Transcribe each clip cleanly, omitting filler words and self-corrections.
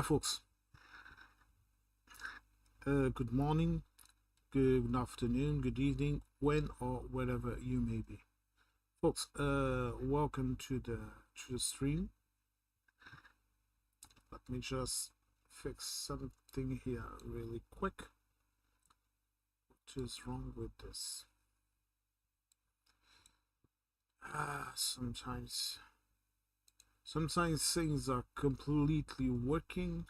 Hi folks, good morning, good afternoon, good evening, when or wherever you may be. Folks, welcome to the stream. Let me just fix something here really quick. What is wrong with this? Sometimes things are completely working,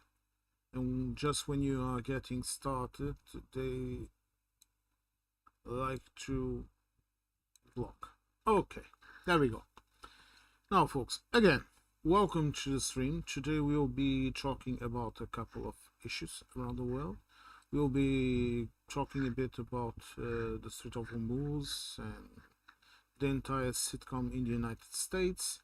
and just when you are getting started, they like to block. Okay, there we go. Now, folks, again, welcome to the stream. Today we'll be talking about a couple of issues around the world. We'll be talking a bit about the Strait of Hormuz and the entire sitcom in the United States.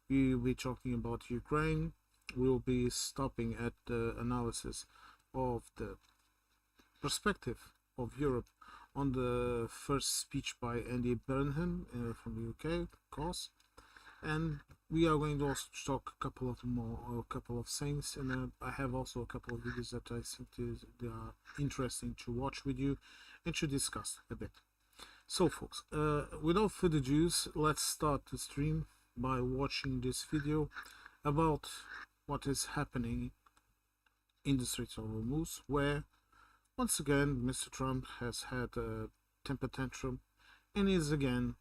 We'll be talking about Ukraine. We'll be stopping at the analysis of the perspective of Europe on the first speech by Andy Burnham from the UK, of course. And we are going to also talk a couple of things, and I have also a couple of videos that I think they are interesting to watch with you and to discuss a bit. So folks, without further ado, let's start the stream by watching this video about what is happening in the Strait of Hormuz, where once again Mr. Trump has had a temper tantrum and is again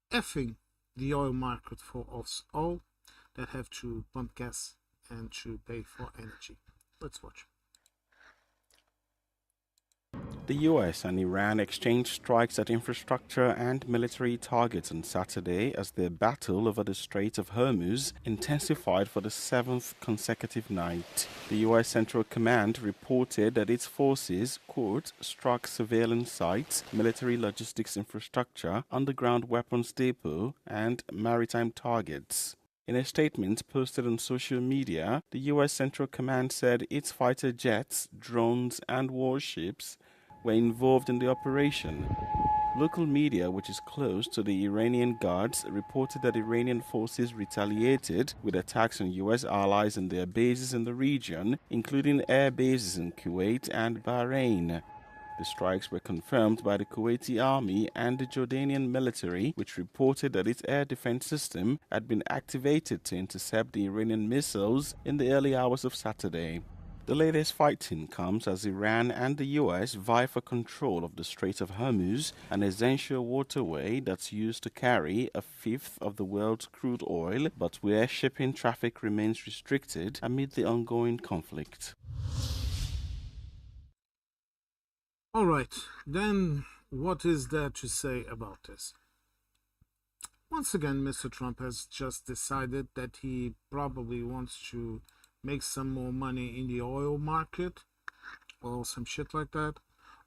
effing the oil market for us all that have to pump gas and to pay for energy. Let's watch. The US and Iran exchanged strikes at infrastructure and military targets on Saturday as their battle over the Strait of Hormuz intensified for the seventh consecutive night. The US Central Command reported that its forces, quote, struck surveillance sites, military logistics infrastructure, underground weapons depot, and maritime targets. In a statement posted on social media, the US Central Command said its fighter jets, drones, and warships were involved in the operation. Local media, which is close to the Iranian Guards, reported that Iranian forces retaliated with attacks on U.S. allies and their bases in the region, including air bases in Kuwait and Bahrain. The strikes were confirmed by the Kuwaiti army and the Jordanian military, which reported that its air defense system had been activated to intercept the Iranian missiles in the early hours of Saturday. The latest fighting comes as Iran and the US vie for control of the Strait of Hormuz, an essential waterway that's used to carry a fifth of the world's crude oil, but where shipping traffic remains restricted amid the ongoing conflict. Alright, then what is there to say about this? Once again, Mr. Trump has just decided that he probably wants to make some more money in the oil market or some shit like that,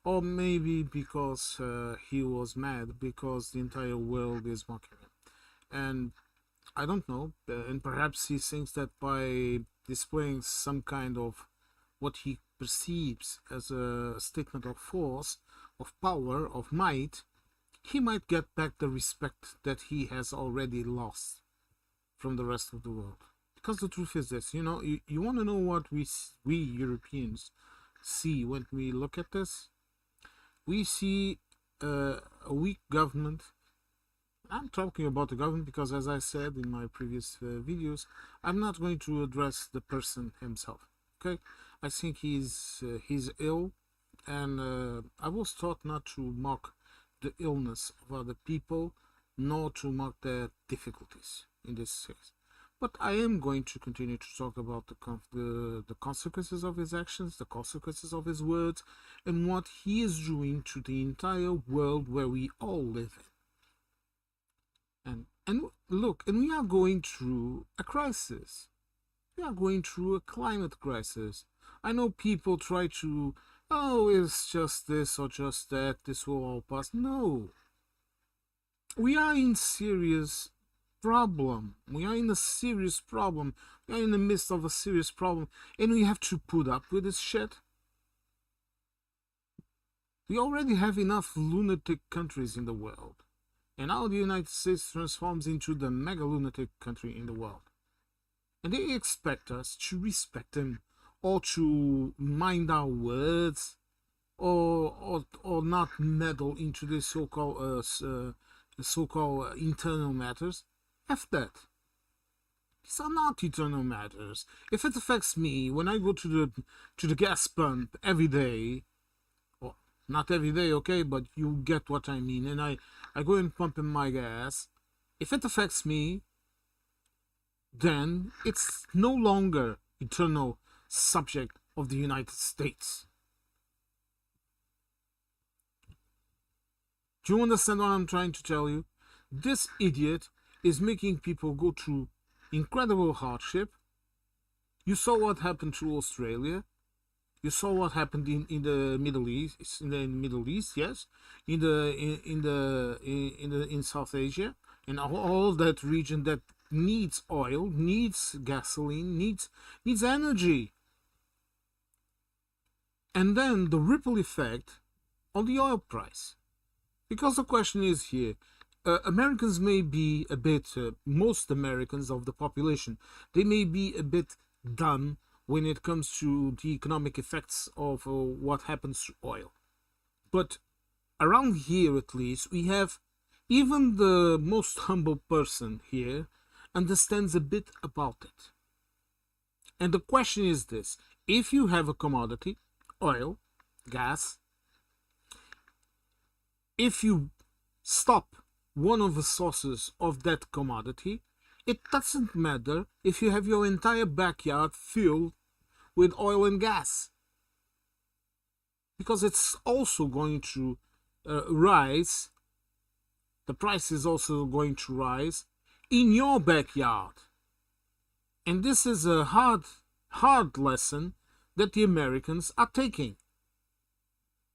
or maybe because he was mad because the entire world is mocking him, and I don't know, and perhaps he thinks that by displaying some kind of what he perceives as a statement of force, of power, of might, he might get back the respect that he has already lost from the rest of the world. Because the truth is this, you want to know what we Europeans see when we look at this? We see a weak government. I'm talking about the government because, as I said in my previous videos, I'm not going to address the person himself. Okay, I think he's ill, and I was taught not to mock the illness of other people, nor to mock their difficulties in this case. But I am going to continue to talk about the consequences of his actions, the consequences of his words, and what he is doing to the entire world where we all live in. And look, and we are going through a crisis. We are going through a climate crisis. I know people try to, oh, it's just this or just that, this will all pass. No. We are in serious problem. We are in a serious problem. We are in the midst of a serious problem, and we have to put up with this shit. We already have enough lunatic countries in the world, and now the United States transforms into the mega lunatic country in the world. and they expect us to respect them or to mind our words or not meddle into the so-called internal matters. F that. These are not eternal matters. If it affects me when I go to the gas pump every day, or not every day, okay, but you get what I mean, and I go and pump in my gas, if it affects me, then it's no longer eternal subject of the United States. Do you understand what I'm trying to tell you? This idiot is making people go through incredible hardship. You saw what happened to Australia. You saw what happened in the Middle East, yes, in South Asia, and all that region that needs oil, needs gasoline, needs energy, and then the ripple effect on the oil price. Because the question is here, Americans may be a bit, most Americans of the population, they may be a bit dumb when it comes to the economic effects of what happens to oil. But around here, at least, we have even the most humble person here understands a bit about it. And the question is this: if you have a commodity, oil, gas, if you stop one of the sources of that commodity, it doesn't matter if you have your entire backyard filled with oil and gas, because it's also going to rise. The price is also going to rise in your backyard. And this is a hard lesson that the Americans are taking.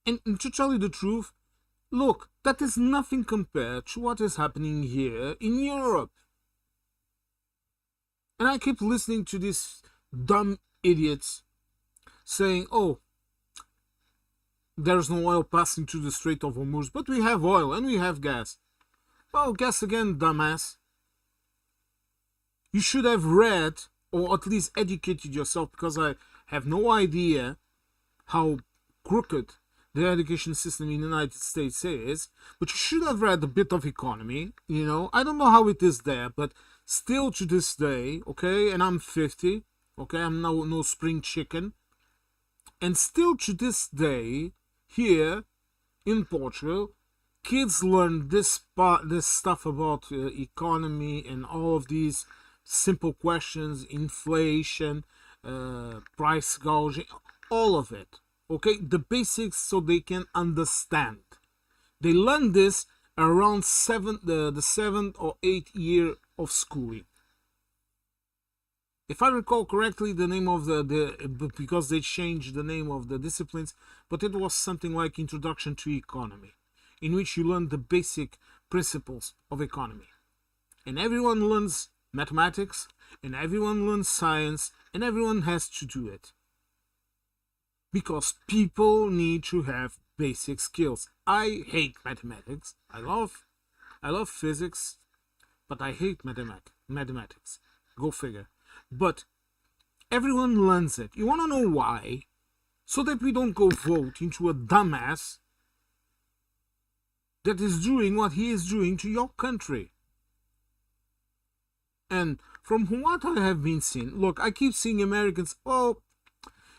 And to tell you the truth, look, that is nothing compared to what is happening here in Europe. And I keep listening to these dumb idiots saying, oh, there's no oil passing through the Strait of Hormuz, but we have oil and we have gas. Well, guess again, dumbass. You should have read, or at least educated yourself, because I have no idea how crooked the education system in the United States is, but you should have read a bit of economy, you know. I don't know how it is there, but still to this day, okay, and I'm 50, okay, I'm no spring chicken, and still to this day, here in Portugal, kids learn this stuff about economy and all of these simple questions, inflation, price gouging, all of it. Okay, the basics, so they can understand. They learn this around the 7th or 8th year of schooling. If I recall correctly, the name of because they changed the name of the disciplines, but it was something like Introduction to Economy, in which you learn the basic principles of economy. And everyone learns mathematics, and everyone learns science, and everyone has to do it. Because people need to have basic skills. I hate mathematics. I love physics, but I hate mathematics. Go figure. But everyone learns it. You want to know why? So that we don't go vote into a dumbass that is doing what he is doing to your country. And from what I have been seeing, look, I keep seeing Americans, oh,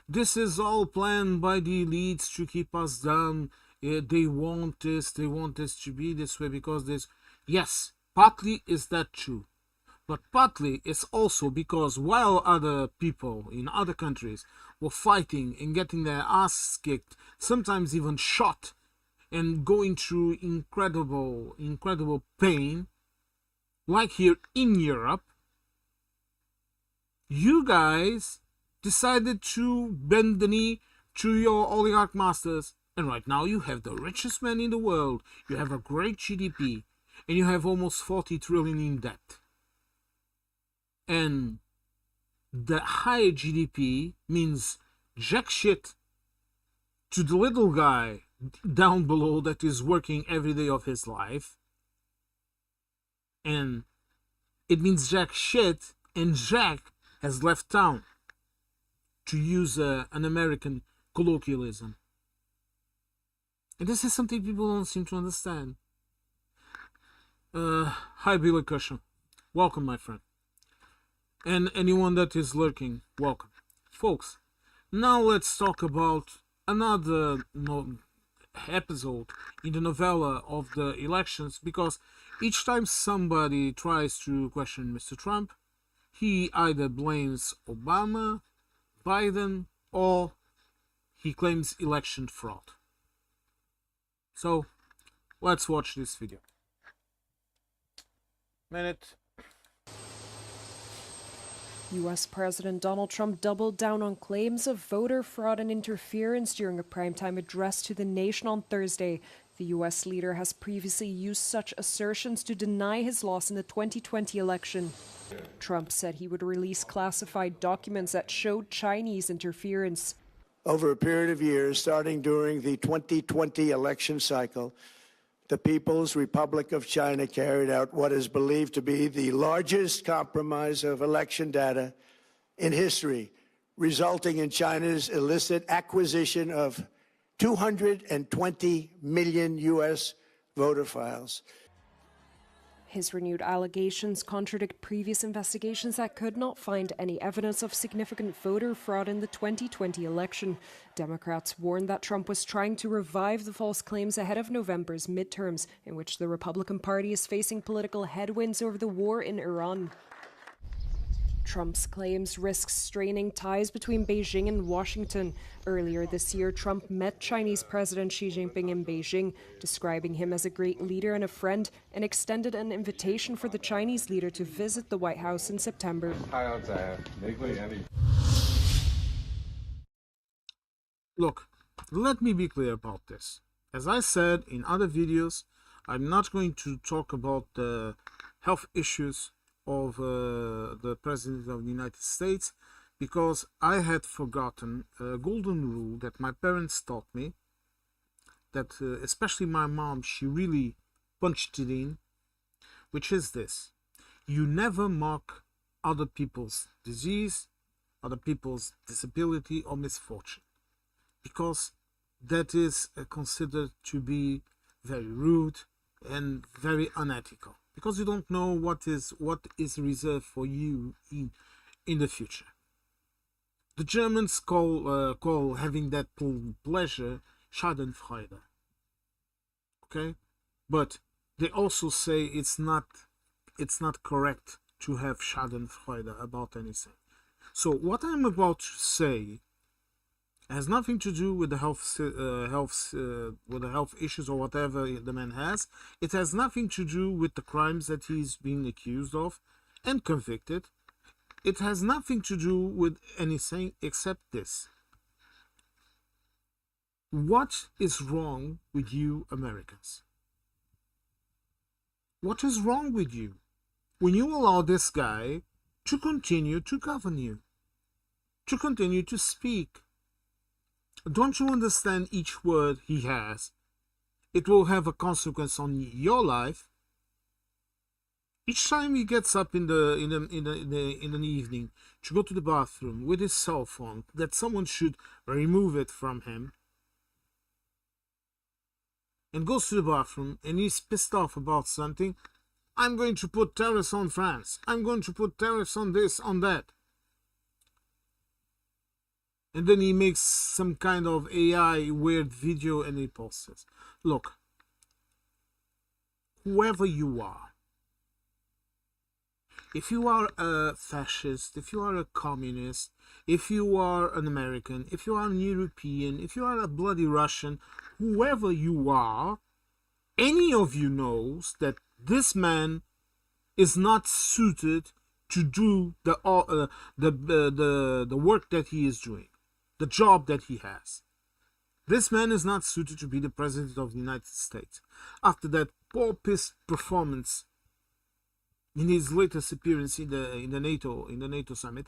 this is all planned by the elites to keep us down. They want this to be this way because this. Yes, partly is that true. But partly it's also because while other people in other countries were fighting and getting their asses kicked, sometimes even shot, and going through incredible pain, like here in Europe, you guys decided to bend the knee to your oligarch masters, and right now you have the richest man in the world, you have a great GDP, and you have almost 40 trillion in debt. And the higher GDP means jack shit to the little guy down below that is working every day of his life. And it means jack shit and jack has left town, to use an American colloquialism. And this is something people don't seem to understand. Hi, Billy Cushion. Welcome, my friend. And anyone that is lurking, welcome. Folks, now let's talk about another episode in the novella of the elections, because each time somebody tries to question Mr. Trump, he either blames Obama, Biden, or he claims election fraud. So, let's watch this video. Minute. U.S. President Donald Trump doubled down on claims of voter fraud and interference during a primetime address to the nation on Thursday. The U.S. leader has previously used such assertions to deny his loss in the 2020 election. Trump said he would release classified documents that showed Chinese interference. Over a period of years, starting during the 2020 election cycle, the People's Republic of China carried out what is believed to be the largest compromise of election data in history, resulting in China's illicit acquisition of 220 million U.S. voter files. His renewed allegations contradict previous investigations that could not find any evidence of significant voter fraud in the 2020 election. Democrats warned that Trump was trying to revive the false claims ahead of November's midterms, in which the Republican Party is facing political headwinds over the war in Iran. Trump's claims risk straining ties between Beijing and Washington. Earlier this year, Trump met Chinese President Xi Jinping in Beijing, describing him as a great leader and a friend, and extended an invitation for the Chinese leader to visit the White House in September. Look, let me be clear about this. As I said in other videos, I'm not going to talk about the health issues of the President of the United States, because I had forgotten a golden rule that my parents taught me, that especially my mom, she really punched it in, which is this: you never mock other people's disease, other people's disability or misfortune, because that is considered to be very rude and very unethical, because you don't know what is reserved for you in the future. The Germans call having that pleasure Schadenfreude. Okay, but they also say it's not correct to have Schadenfreude about anything. So what I'm about to say has nothing to do with the health issues or whatever the man has. It has nothing to do with the crimes that he's being accused of and convicted. It has nothing to do with anything except this: what is wrong with you Americans? What is wrong with you when you allow this guy to continue to govern you, to continue to speak? Don't you understand each word he has? It will have a consequence on your life. Each time he gets up in the evening to go to the bathroom with his cell phone, that someone should remove it from him, and goes to the bathroom and he's pissed off about something: I'm going to put tariffs on France. I'm going to put tariffs on this, on that. And then he makes some kind of AI weird video and he posts it. Look, whoever you are, if you are a fascist, if you are a communist, if you are an American, if you are an European, if you are a bloody Russian, whoever you are, any of you knows that this man is not suited to do the work that he is doing, the job that he has. This man is not suited to be the President of the United States. After that poor-pissed performance in his latest appearance in the NATO summit,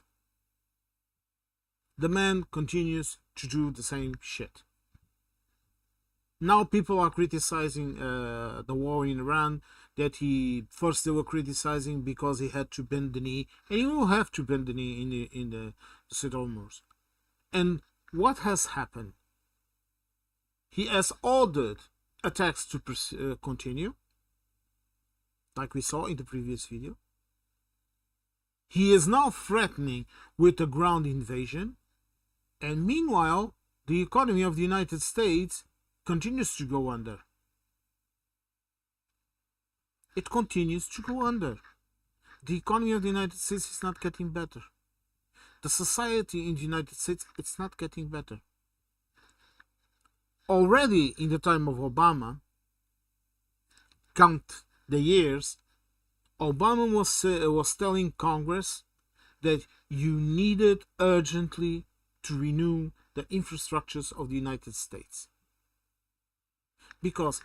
the man continues to do the same shit. Now people are criticizing the war in Iran, that they were criticizing because he had to bend the knee, and he will have to bend the knee in the Strait of Hormuz. And what has happened? He has ordered attacks to continue, like we saw in the previous video. He is now threatening with a ground invasion, and meanwhile, the economy of the United States continues to go under. It continues to go under. The economy of the United States is not getting better. The society in the United States, it's not getting better. Already in the time of Obama, count the years, Obama was telling Congress that you needed urgently to renew the infrastructures of the United States. Because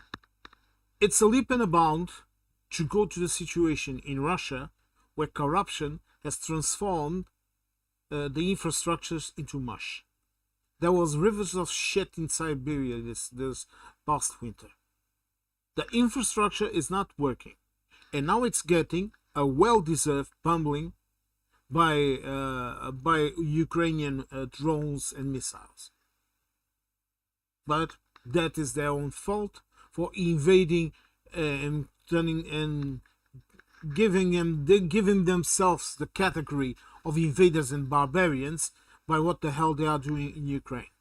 it's a leap and a bound to go to the situation in Russia where corruption has transformed the infrastructures into mush. There was rivers of shit in Siberia this past winter. The infrastructure is not working, and now it's getting a well-deserved pummeling by Ukrainian drones and missiles. But that is their own fault for invading and turning and giving themselves the category of invaders and barbarians by what the hell they are doing in Ukraine.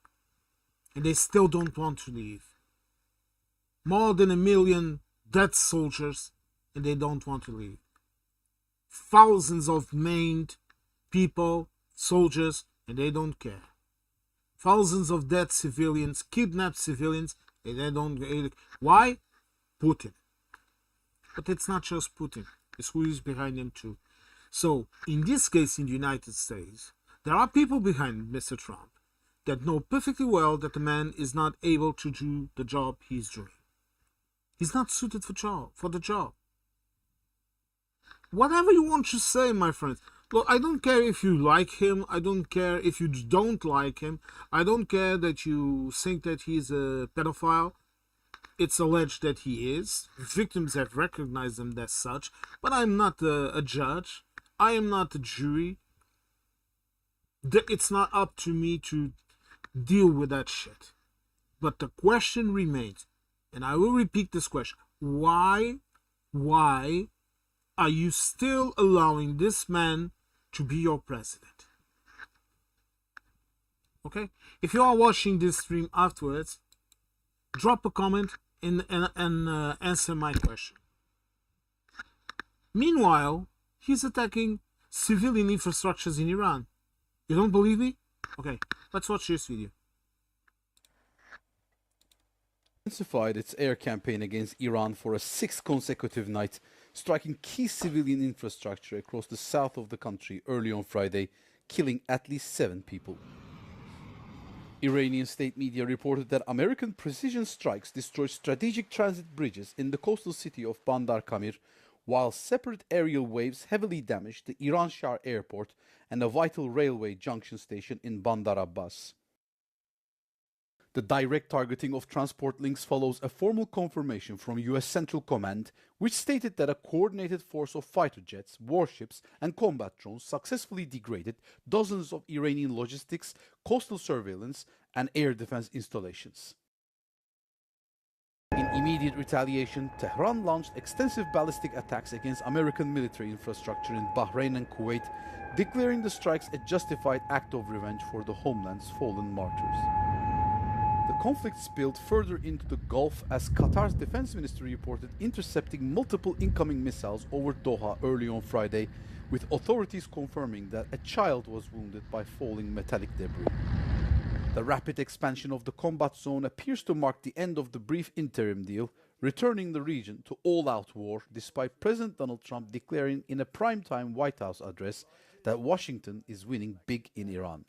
And they still don't want to leave. More than 1 million dead soldiers, and they don't want to leave. Thousands of maimed people, soldiers, and they don't care. Thousands of dead civilians, kidnapped civilians, and they don't care. Why? Putin. But it's not just Putin. It's who is behind him too. So, in this case in the United States, there are people behind Mr. Trump that know perfectly well that the man is not able to do the job he's doing. He's not suited for the job. Whatever you want to say, my friends. Look, I don't care if you like him. I don't care if you don't like him. I don't care that you think that he's a pedophile. It's alleged that he is. Victims have recognized him as such. But I'm not a judge. I am not a jury. It's not up to me to deal with that shit. But the question remains, and I will repeat this question. Why are you still allowing this man to be your president? Okay? If you are watching this stream afterwards, drop a comment and answer my question. Meanwhile, he's attacking civilian infrastructures in Iran. You don't believe me? Okay, let's watch this video. Intensified its air campaign against Iran for a 6th consecutive night, striking key civilian infrastructure across the south of the country early on Friday, killing at least 7 people. Iranian state media reported that American precision strikes destroyed strategic transit bridges in the coastal city of Bandar Kamir, while separate aerial waves heavily damaged the Iran Shah airport and a vital railway junction station in Bandar Abbas. The direct targeting of transport links follows a formal confirmation from US Central Command, which stated that a coordinated force of fighter jets, warships, and combat drones successfully degraded dozens of Iranian logistics, coastal surveillance, and air defense installations. In immediate retaliation, Tehran launched extensive ballistic attacks against American military infrastructure in Bahrain and Kuwait, declaring the strikes a justified act of revenge for the homeland's fallen martyrs. The conflict spilled further into the Gulf as Qatar's defense ministry reported intercepting multiple incoming missiles over Doha early on Friday, with authorities confirming that a child was wounded by falling metallic debris. The rapid expansion of the combat zone appears to mark the end of the brief interim deal, returning the region to all-out war, despite President Donald Trump declaring in a primetime White House address that Washington is winning big in Iran.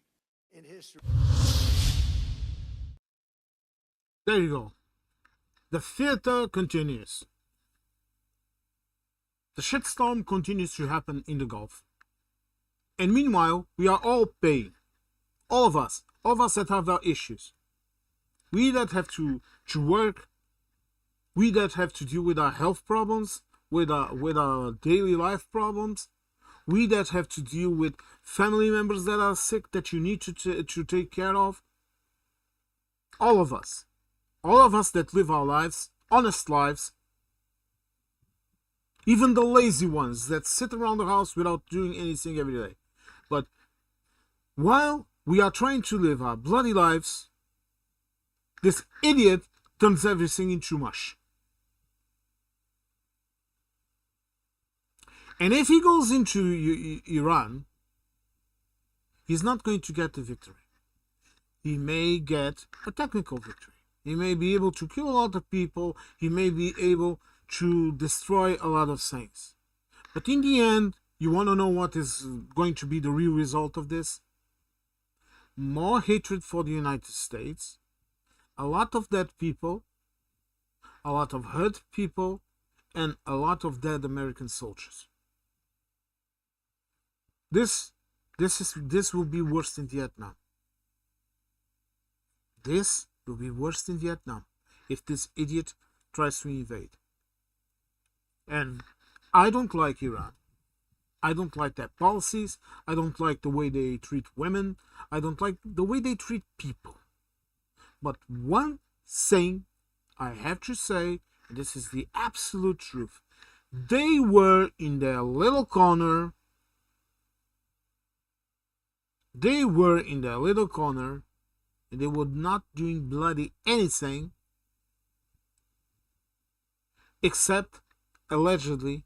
There you go. The theater continues. The shitstorm continues to happen in the Gulf. And meanwhile, we are all paying. All of us that have our issues. We that have to to work, we that have to deal with our health problems, with our daily life problems, we that have to deal with family members that are sick that you need to take care of. All of us that live our lives, honest lives, even the lazy ones that sit around the house without doing anything every day. But while we are trying to live our bloody lives, this idiot turns everything into mush. And if he goes into Iran, he's not going to get the victory. He may get a technical victory. He may be able to kill a lot of people. He may be able to destroy a lot of things. But in the end, you want to know what is going to be the real result of this? More hatred for the United States, a lot of dead people, a lot of hurt people, and a lot of dead American soldiers. This will be worse than Vietnam. This will be worse than Vietnam if this idiot tries to invade. And I don't like Iran. I don't like their policies. I don't like the way they treat women. I don't like the way they treat people. But one thing I have to say, and this is the absolute truth, they were in their little corner. They were in their little corner, and they were not doing bloody anything except allegedly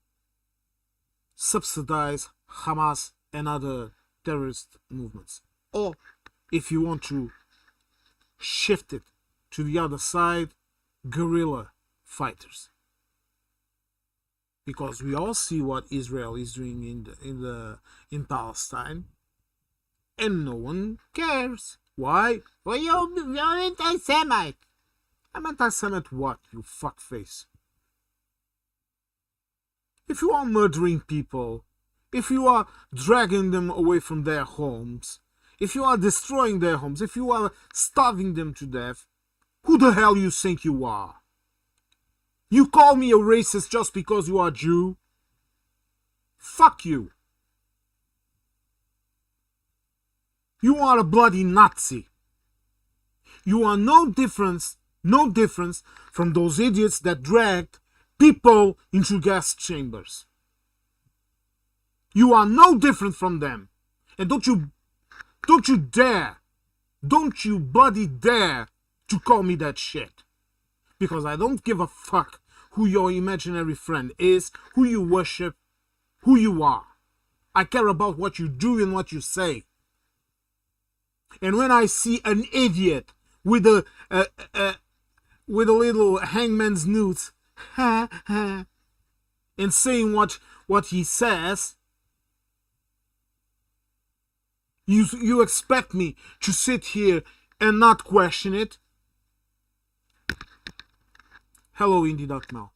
subsidize Hamas and other terrorist movements. Or if you want to shift it to the other side, guerrilla fighters. Because we all see what Israel is doing in Palestine, and no one cares. Why? Well, you're anti-Semite. I'm anti-Semite what, you fuckface? If you are murdering people, if you are dragging them away from their homes, if you are destroying their homes, if you are starving them to death, who the hell you think you are? You call me a racist just because you are Jew? Fuck you. You are a bloody Nazi. You are no difference from those idiots that dragged people into gas chambers. You are no different from them. And don't you bloody dare to call me that shit. Because I don't give a fuck who your imaginary friend is, who you worship, who you are. I care about what you do and what you say. And when I see an idiot with a little hangman's noose, and saying what he says, you expect me to sit here and not question it? Hello, Indie.now.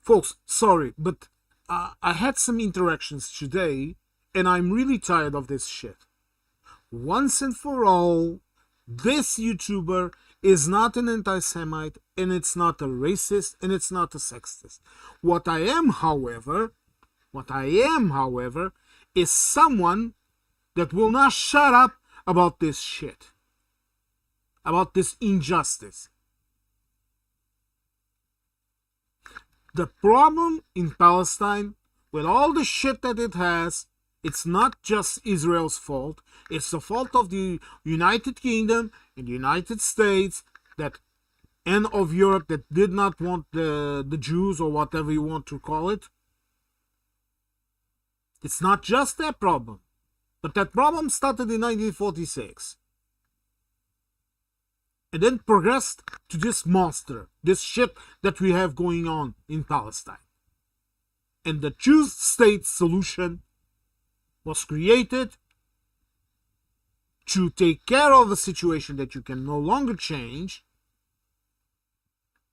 Folks, sorry, but I had some interactions today, and I'm really tired of this shit. Once and for all, this YouTuber is not an anti-Semite, and it's not a racist, and it's not a sexist. What I am, however, is someone that will not shut up about this shit, about this injustice. The problem in Palestine, with all the shit that it has, it's not just Israel's fault. It's the fault of the United Kingdom and the United States and of Europe that did not want the Jews, or whatever you want to call it. It's not just their problem. But that problem started in 1946. And then progressed to this monster, this shit that we have going on in Palestine. And the two-state solution was created to take care of a situation that you can no longer change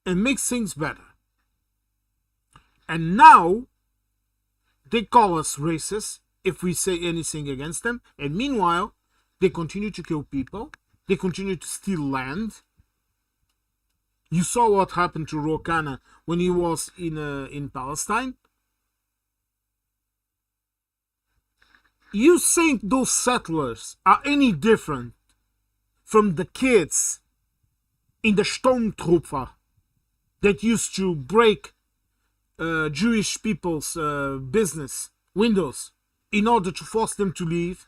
and make things better. And now they call us racist if we say anything against them, and meanwhile they continue to kill people, they continue to steal land, You saw what happened to Rouhani when he was in Palestine. You think those settlers are any different from the kids in the Sturmtruppe that used to break Jewish people's business windows in order to force them to leave?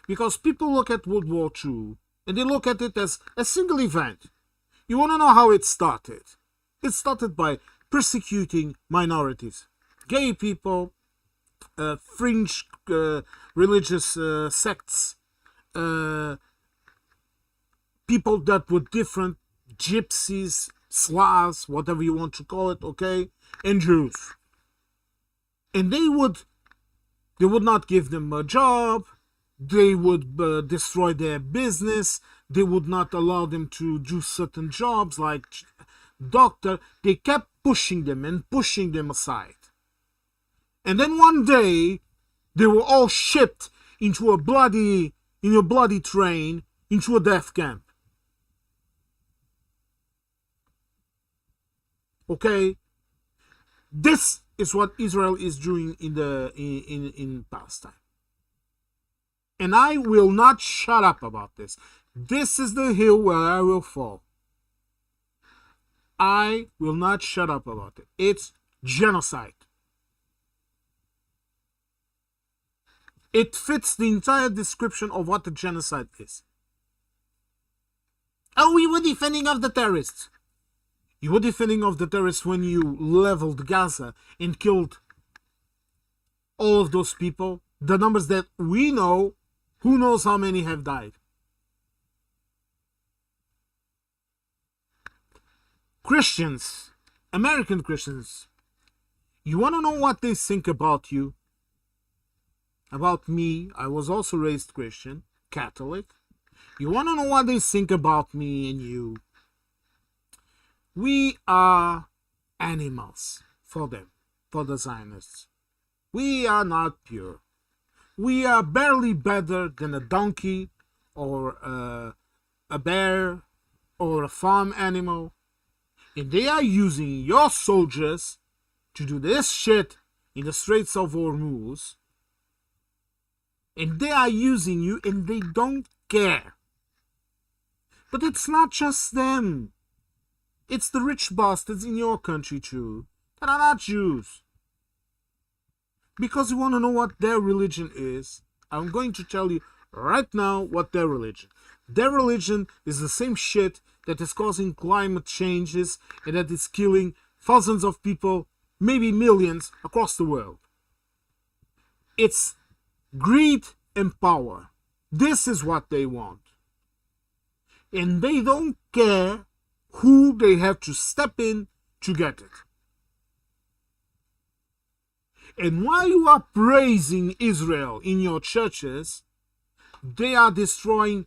Because people look at World War II and they look at it as a single event. You want to know how it started? It started by persecuting minorities, gay people, fringe religious sects, people that were different, gypsies, Slavs, whatever you want to call it, okay, and Jews. And they would not give them a job. They would destroy their business. They would not allow them to do certain jobs like doctor. They kept pushing them and pushing them aside. And then one day, they were all shipped into a bloody train into a death camp. Okay, this is what Israel is doing in Palestine, and I will not shut up about this. This is the hill where I will fall. I will not shut up about it. It's genocide. It fits the entire description of what a genocide is. Oh, we were defending of the terrorists. You were defending of the terrorists when you leveled Gaza and killed all of those people. The numbers that we know, who knows how many have died. Christians, American Christians, you want to know what they think about you? About me? I was also raised Christian, Catholic. You want to know what they think about me and you? We are animals for them, for the Zionists. We are not pure. We are barely better than a donkey or a bear or a farm animal. And they are using your soldiers to do this shit in the Straits of Hormuz. And they are using you and they don't care. But it's not just them. It's the rich bastards in your country too that are not Jews. Because you want to know what their religion is, I'm going to tell you right now what their religion. Their religion is the same shit that is causing climate changes and that is killing thousands of people, maybe millions, across the world. It's greed and power. This is what they want. And they don't care who they have to step in to get it. And while you are praising Israel in your churches, they are destroying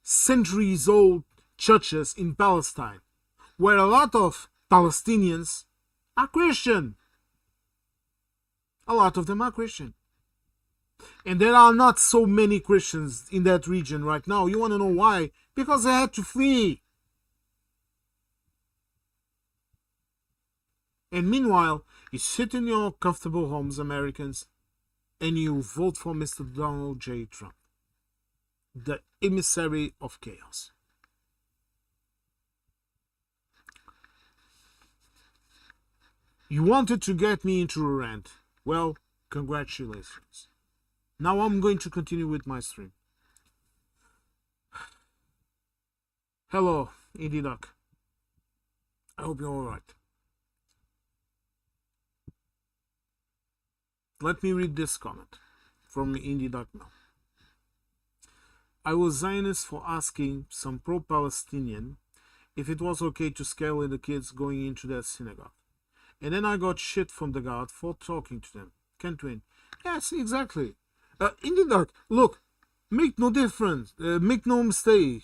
centuries-old churches in Palestine, where a lot of Palestinians are Christian. A lot of them are Christian. And there are not so many Christians in that region right now. You want to know why? Because they had to flee. And meanwhile, you sit in your comfortable homes, Americans, and you vote for Mr. Donald J. Trump, the emissary of chaos. You wanted to get me into a rant. Well, congratulations. Now I'm going to continue with my stream. Hello, Indie Duck. I hope you're alright. Let me read this comment from Indie Duck now. I was Zionist for asking some pro-Palestinian if it was okay to scare the kids going into their synagogue. And then I got shit from the guard for talking to them. Can't win. Yes, exactly. Indie Duck, look, make no difference. Make no mistake.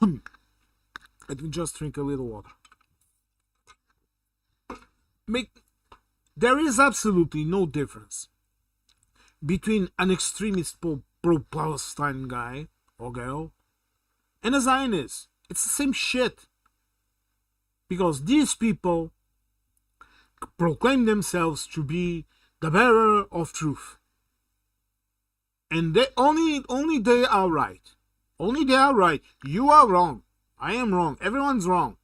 Let me just drink a little water. There is absolutely no difference between an extremist pro-Palestine guy or girl and a Zionist. It's the same shit. because these people proclaim themselves to be the bearer of truth, and they only they are right. Only they are right. You are wrong. I am wrong. Everyone's wrong.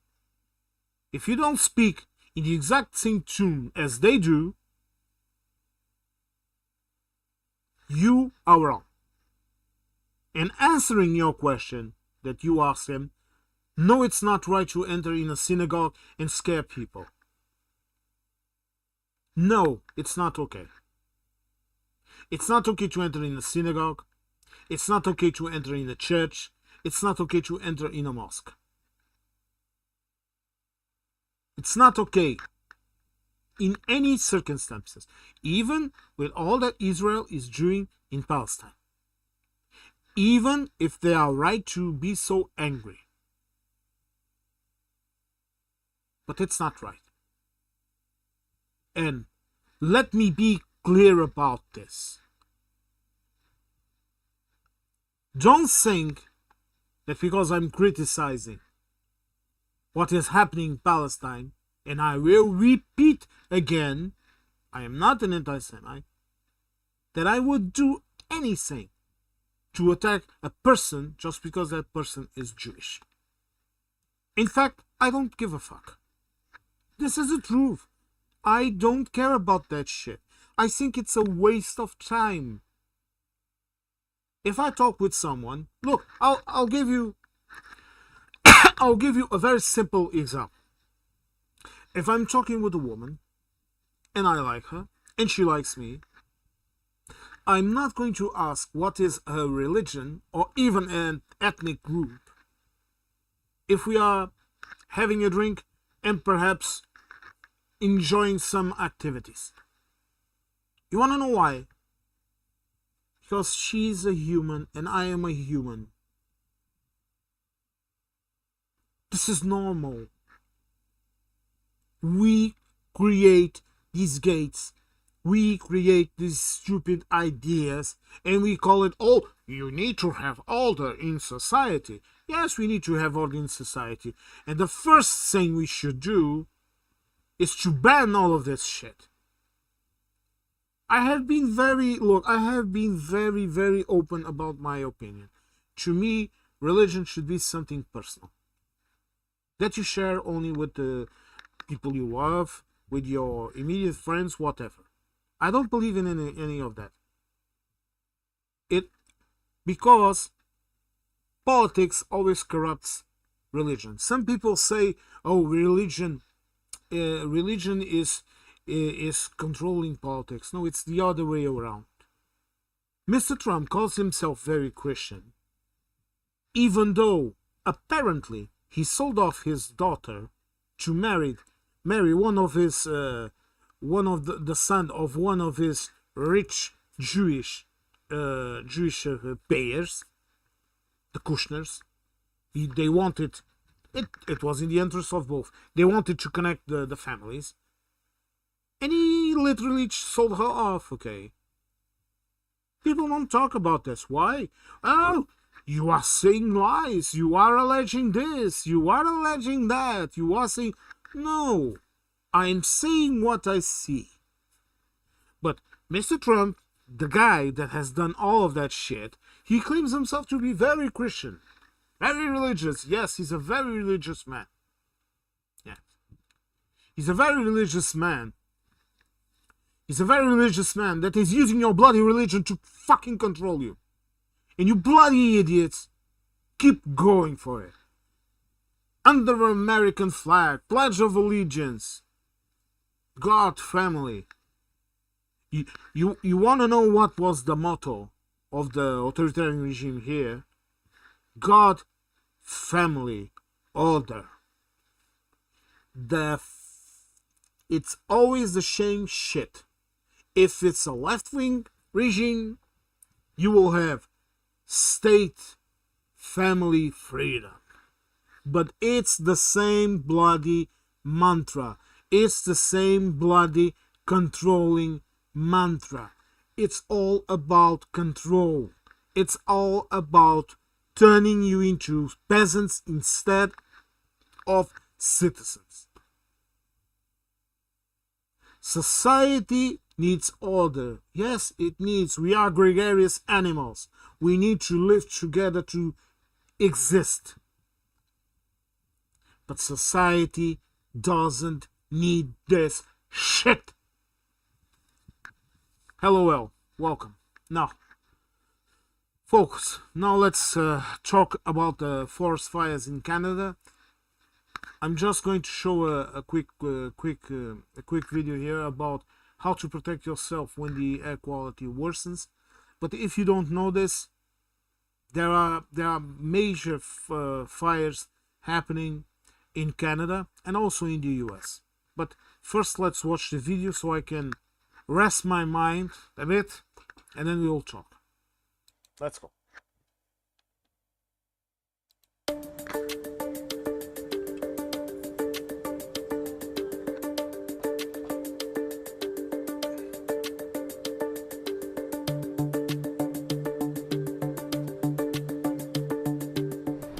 If you don't speak in the exact same tune as they do, you are wrong. And answering your question that you asked him, no, it's not right to enter in a synagogue and scare people. No, it's not okay. It's not okay to enter in a synagogue. It's not okay to enter in a church. It's not okay to enter in a mosque. It's not okay in any circumstances, even with all that Israel is doing in Palestine. Even if they are right to be so angry. But it's not right. And let me be clear about this. Don't think that because I'm criticizing what is happening in Palestine, and I will repeat again, I am not an anti-Semite, that I would do anything to attack a person just because that person is Jewish. In fact, I don't give a fuck. This is the truth. I don't care about that shit. I think it's a waste of time. If I talk with someone, look, I'll give you I'll give you a very simple example. If I'm talking with a woman and I like her and she likes me, I'm not going to ask what is her religion or even an ethnic group. If we are having a drink and perhaps enjoying some activities. You want to know why? Because she's a human and I am a human. This is normal. We create these gates. We create these stupid ideas and we call it, oh, you need to have order in society. Yes, we need to have order in society. And the first thing we should do is to ban all of this shit. I have been very open about my opinion. To me, religion should be something personal. That you share only with the people you love, with your immediate friends, whatever. I don't believe in any of that. Because politics always corrupts religion. Some people say, oh, religion is controlling politics. No, it's the other way around. Mr. Trump calls himself very Christian, even though apparently he sold off his daughter to marry one of the son of one of his rich Jewish payers, the Kushners. They wanted it was in the interest of both. They wanted to connect the families. And he literally sold her off, okay? People don't talk about this. Why? Oh, you are saying lies. You are alleging this. You are alleging that. You are saying... No. I am saying what I see. But Mr. Trump, the guy that has done all of that shit, he claims himself to be very Christian. Very religious. Yes, he's a very religious man. Yes. He's a very religious man. He's a very religious man that is using your bloody religion to fucking control you. And you bloody idiots keep going for it. Under American flag, Pledge of Allegiance, God, family. You want to know what was the motto of the authoritarian regime here? God, family, order. It's always the same shit. If it's a left-wing regime, you will have state, family, freedom. But it's the same bloody mantra. It's the same bloody controlling mantra. It's all about control. It's all about turning you into peasants instead of citizens. Society needs order. Yes, it needs. We are gregarious animals. We need to live together to exist. But society doesn't need this shit. Hello, welcome. Now, folks, now let's talk about the forest fires in Canada. I'm just going to show a quick video here about how to protect yourself when the air quality worsens. But if you don't know this, there are major fires happening in Canada and also in the US. But first, let's watch the video so I can rest my mind a bit, and then we'll talk. Let's go.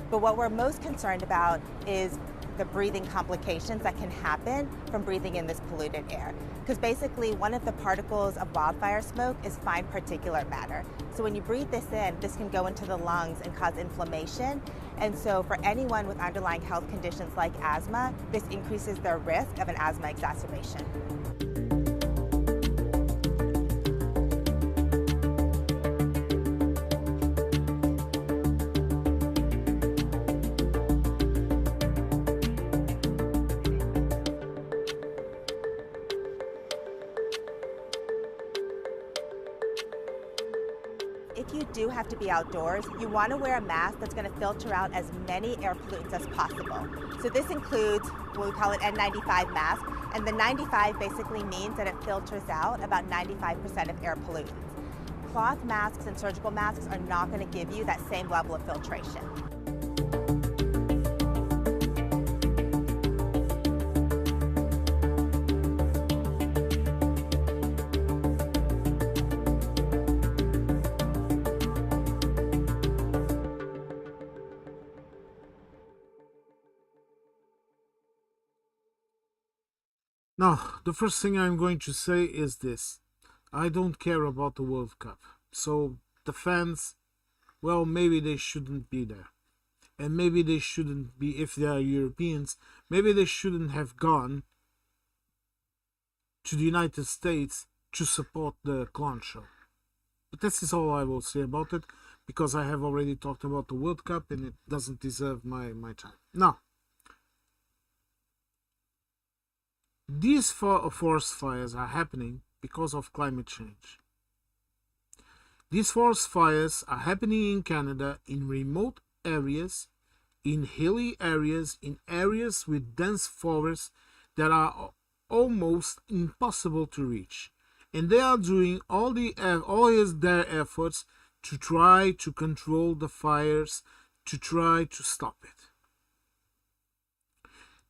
But what we're most concerned about is the breathing complications that can happen from breathing in this polluted air. Because basically one of the particles of wildfire smoke is fine particulate matter. So when you breathe this in, this can go into the lungs and cause inflammation. And so for anyone with underlying health conditions like asthma, this increases their risk of an asthma exacerbation. If you do have to be outdoors, you want to wear a mask that's going to filter out as many air pollutants as possible. So this includes what we call an N95 mask, and the 95 basically means that it filters out about 95% of air pollutants. Cloth masks and surgical masks are not going to give you that same level of filtration. Now, the first thing I'm going to say is this. I don't care about the World Cup. So the fans, well, maybe they shouldn't be there. And maybe they shouldn't be, if they are Europeans, maybe they shouldn't have gone to the United States to support the clown show. But this is all I will say about it, because I have already talked about the World Cup and it doesn't deserve my time. Now, these forest fires are happening because of climate change. These forest fires are happening in Canada, in remote areas, in hilly areas, in areas with dense forests that are almost impossible to reach. And they are doing all their efforts to try to control the fires, to try to stop it.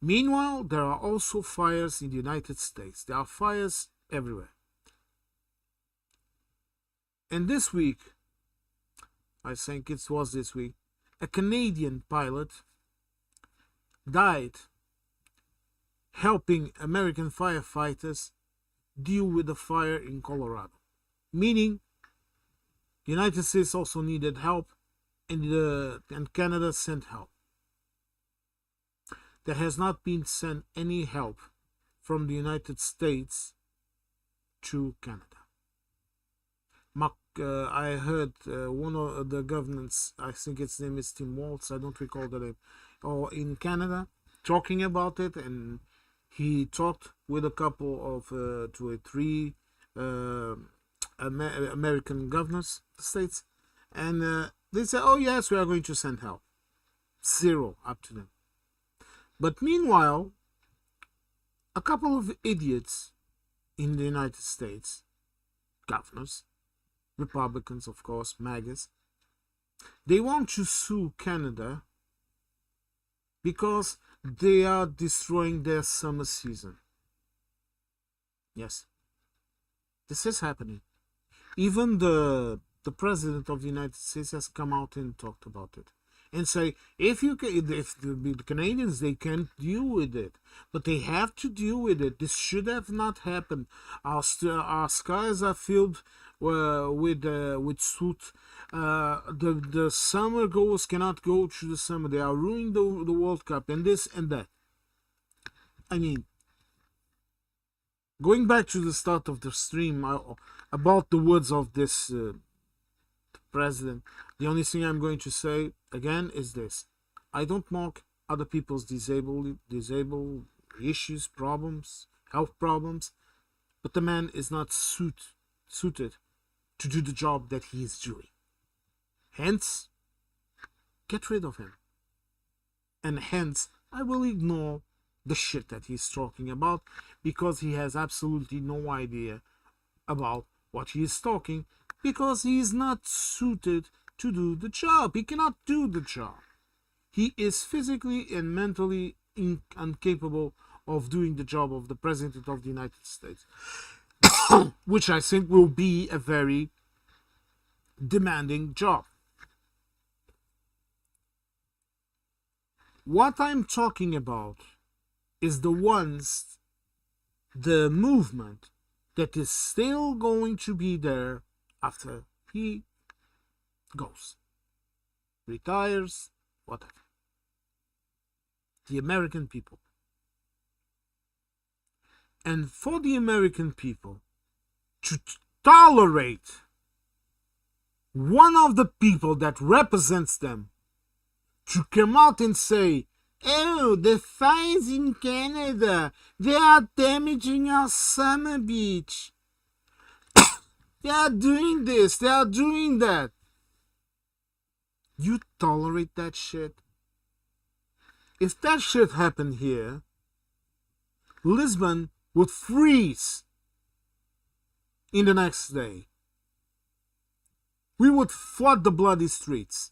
Meanwhile, there are also fires in the United States. There are fires everywhere. And this week, I think it was this week, a Canadian pilot died helping American firefighters deal with the fire in Colorado. Meaning, the United States also needed help, and Canada sent help. There has not been sent any help from the United States to Canada. I heard one of the governments, I think its name is Tim Waltz, I don't recall the name, or in Canada, talking about it, and he talked with a couple of three American governors, states, and they said, oh yes, we are going to send help. Zero up to them. But meanwhile, a couple of idiots in the United States, governors, Republicans, of course, MAGAs, they want to sue Canada because they are destroying their summer season. Yes, this is happening. Even the President of the United States has come out and talked about it. and say, if the Canadians, they can't deal with it, but they have to deal with it. This should have not happened. Our skies are filled with soot. The summer goals cannot go through the summer. They are ruining the World Cup and this and that. I mean, going back to the start of the stream about the words of this president, the only thing I'm going to say again is this: I don't mock other people's disabled issues, problems, health problems, but the man is not suited to do the job that he is doing. Hence, get rid of him. And hence, I will ignore the shit that he's talking about, because he has absolutely no idea about what he is talking, because he is not suited to do the job. He cannot do the job. He is physically and mentally incapable of doing the job of the President of the United States, which I think will be a very demanding job. What I'm talking about is the movement that is still going to be there after he goes, retires, whatever. The American people. And for the American people to tolerate one of the people that represents them to come out and say, oh, the fires in Canada, they are damaging our summer beach. They are doing this, they are doing that. You tolerate that shit? If that shit happened here, Lisbon would freeze in the next day. We would flood the bloody streets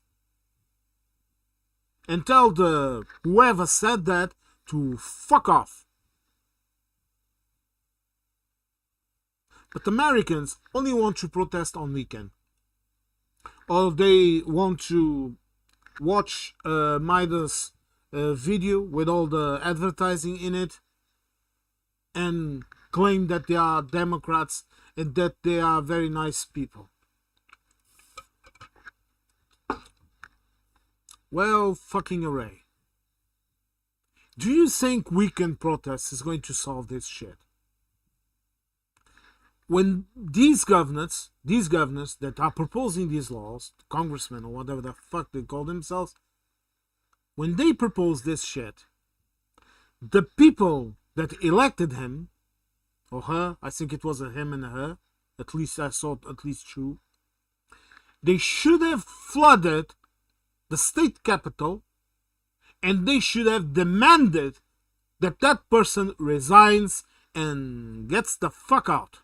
and tell the whoever said that to fuck off. But Americans only want to protest on weekend, or they want to watch Midas video with all the advertising in it and claim that they are Democrats and that they are very nice people. Well, fucking array. Do you think weekend protests is going to solve this shit? When these governors that are proposing these laws, congressmen or whatever the fuck they call themselves, when they propose this shit, the people that elected him or her, I think it was a him and a her, at least I saw at least two, they should have flooded the state capital, and they should have demanded that that person resigns and gets the fuck out.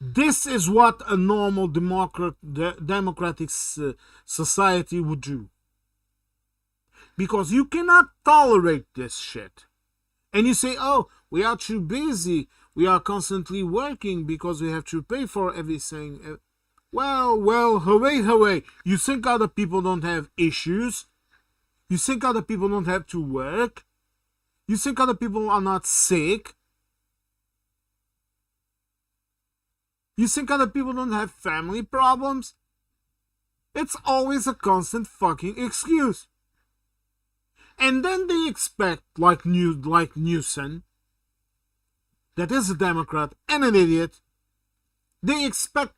This is what a normal democratic society would do. Because you cannot tolerate this shit. And you say, oh, we are too busy. We are constantly working because we have to pay for everything. Well, hooray. You think other people don't have issues? You think other people don't have to work? You think other people are not sick? You think other people don't have family problems? It's always a constant fucking excuse. And then they expect, like Newsom, that is a Democrat and an idiot, they expect,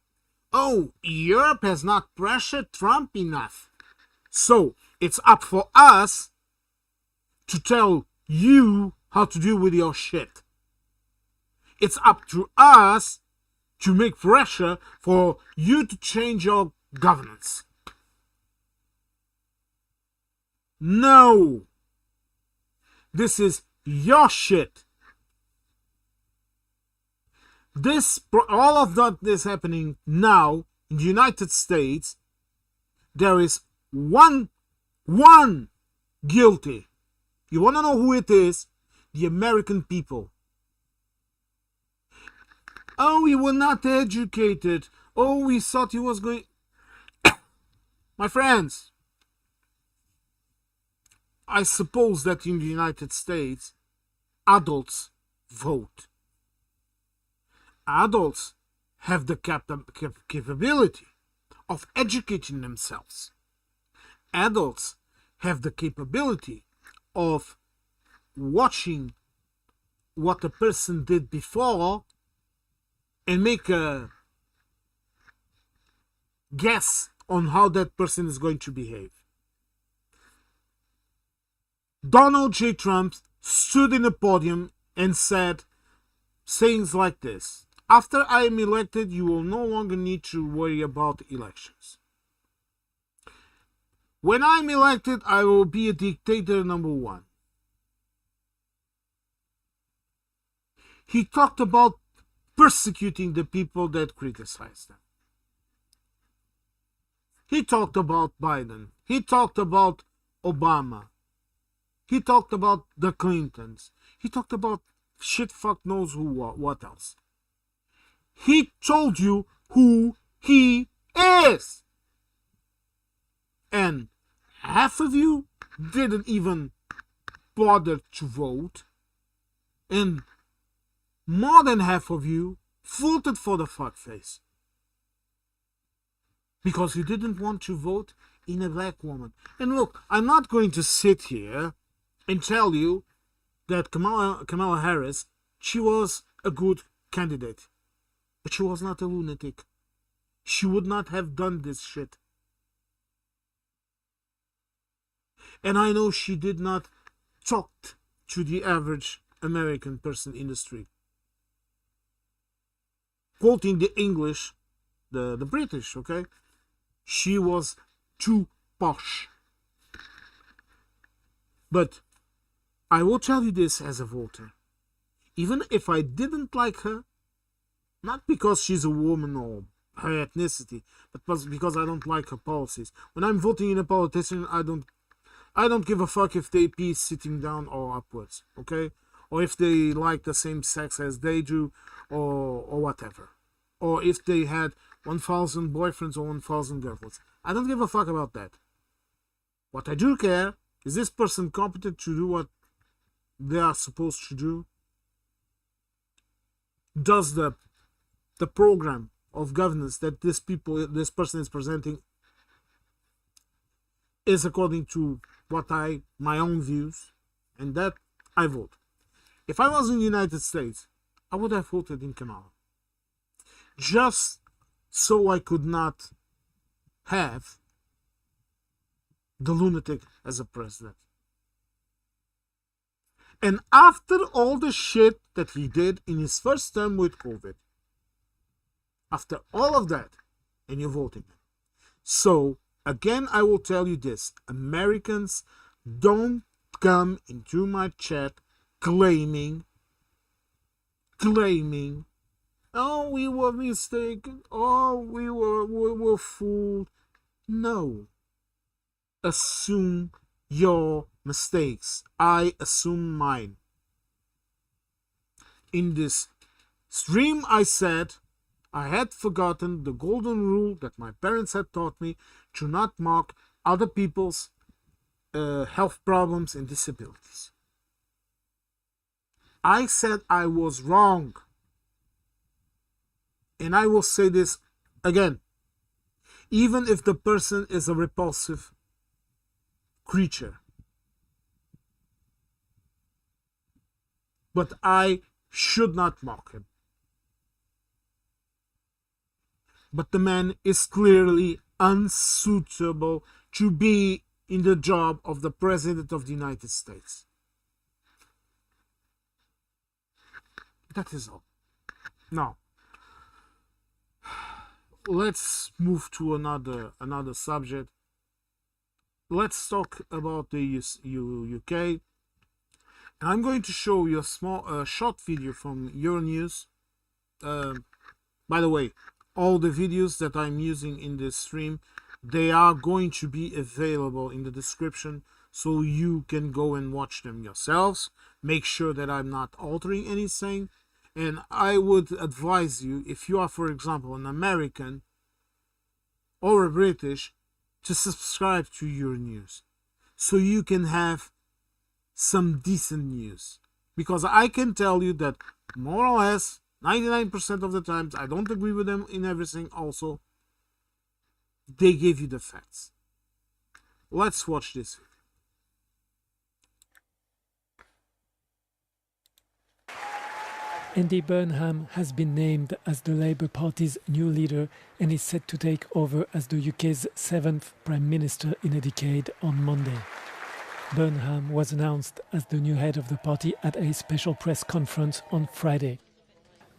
oh, Europe has not pressured Trump enough. So it's up for us to tell you how to deal with your shit. It's up to us to make pressure for you to change your governance. No. This is your shit. All of that is happening now in the United States. There is one guilty. You want to know who it is? The American people. Oh, we were not educated. Oh, we thought he was going... My friends, I suppose that in the United States, adults vote. Adults have the capability of educating themselves. Adults have the capability of watching what a person did before and make a guess on how that person is going to behave. Donald J. Trump stood in a podium and said sayings like this: after I am elected, you will no longer need to worry about elections. When I'm elected, I will be a dictator number one. He talked about persecuting the people that criticize them. He talked about Biden. He talked about Obama. He talked about the Clintons. He talked about shit fuck knows who what else. He told you who he is. And half of you didn't even bother to vote. And more than half of you voted for the fuckface. Because you didn't want to vote in a black woman. And look, I'm not going to sit here and tell you that Kamala Harris, she was a good candidate. But she was not a lunatic. She would not have done this shit. And I know she did not talk to the average American person in the street. Quoting the English, the British, okay? She was too posh. But I will tell you this as a voter. Even if I didn't like her, not because she's a woman or her ethnicity, but because I don't like her policies. When I'm voting in a politician, I don't give a fuck if they be sitting down or upwards, okay? Or if they like the same sex as they do, or whatever. Or if they had 1,000 boyfriends or 1,000 girlfriends. I don't give a fuck about that. What I do care is this person competent to do what they are supposed to do? Does the program of governance that this person is presenting is according to my own views, and that I vote. If I was in the United States, I would have voted in Kamala. Just so I could not have the lunatic as a president. And after all the shit that he did in his first term with COVID, after all of that, and you're voting. So, again, I will tell you this. Americans, don't come into my chat claiming, oh, we were mistaken, oh, we were fooled. No. Assume your mistakes. I assume mine. In this stream, I said I had forgotten the golden rule that my parents had taught me to not mock other people's health problems and disabilities. I said I was wrong. And I will say this again. Even if the person is a repulsive creature. But I should not mock him. But the man is clearly unsuitable to be in the job of the President of the United States. That is all. Now, let's move to another subject. Let's talk about the UK. And I'm going to show you a short video from Euronews. By the way, all the videos that I'm using in this stream, they are going to be available in the description, so you can go and watch them yourselves. Make sure that I'm not altering anything. And I would advise you, if you are, for example, an American or a British, to subscribe to Euronews so you can have some decent news. Because I can tell you that more or less 99% of the times, I don't agree with them in everything also, they give you the facts. Let's watch this. Andy Burnham has been named as the Labour Party's new leader and is set to take over as the UK's 7th Prime Minister in a decade on Monday. Burnham was announced as the new head of the party at a special press conference on Friday.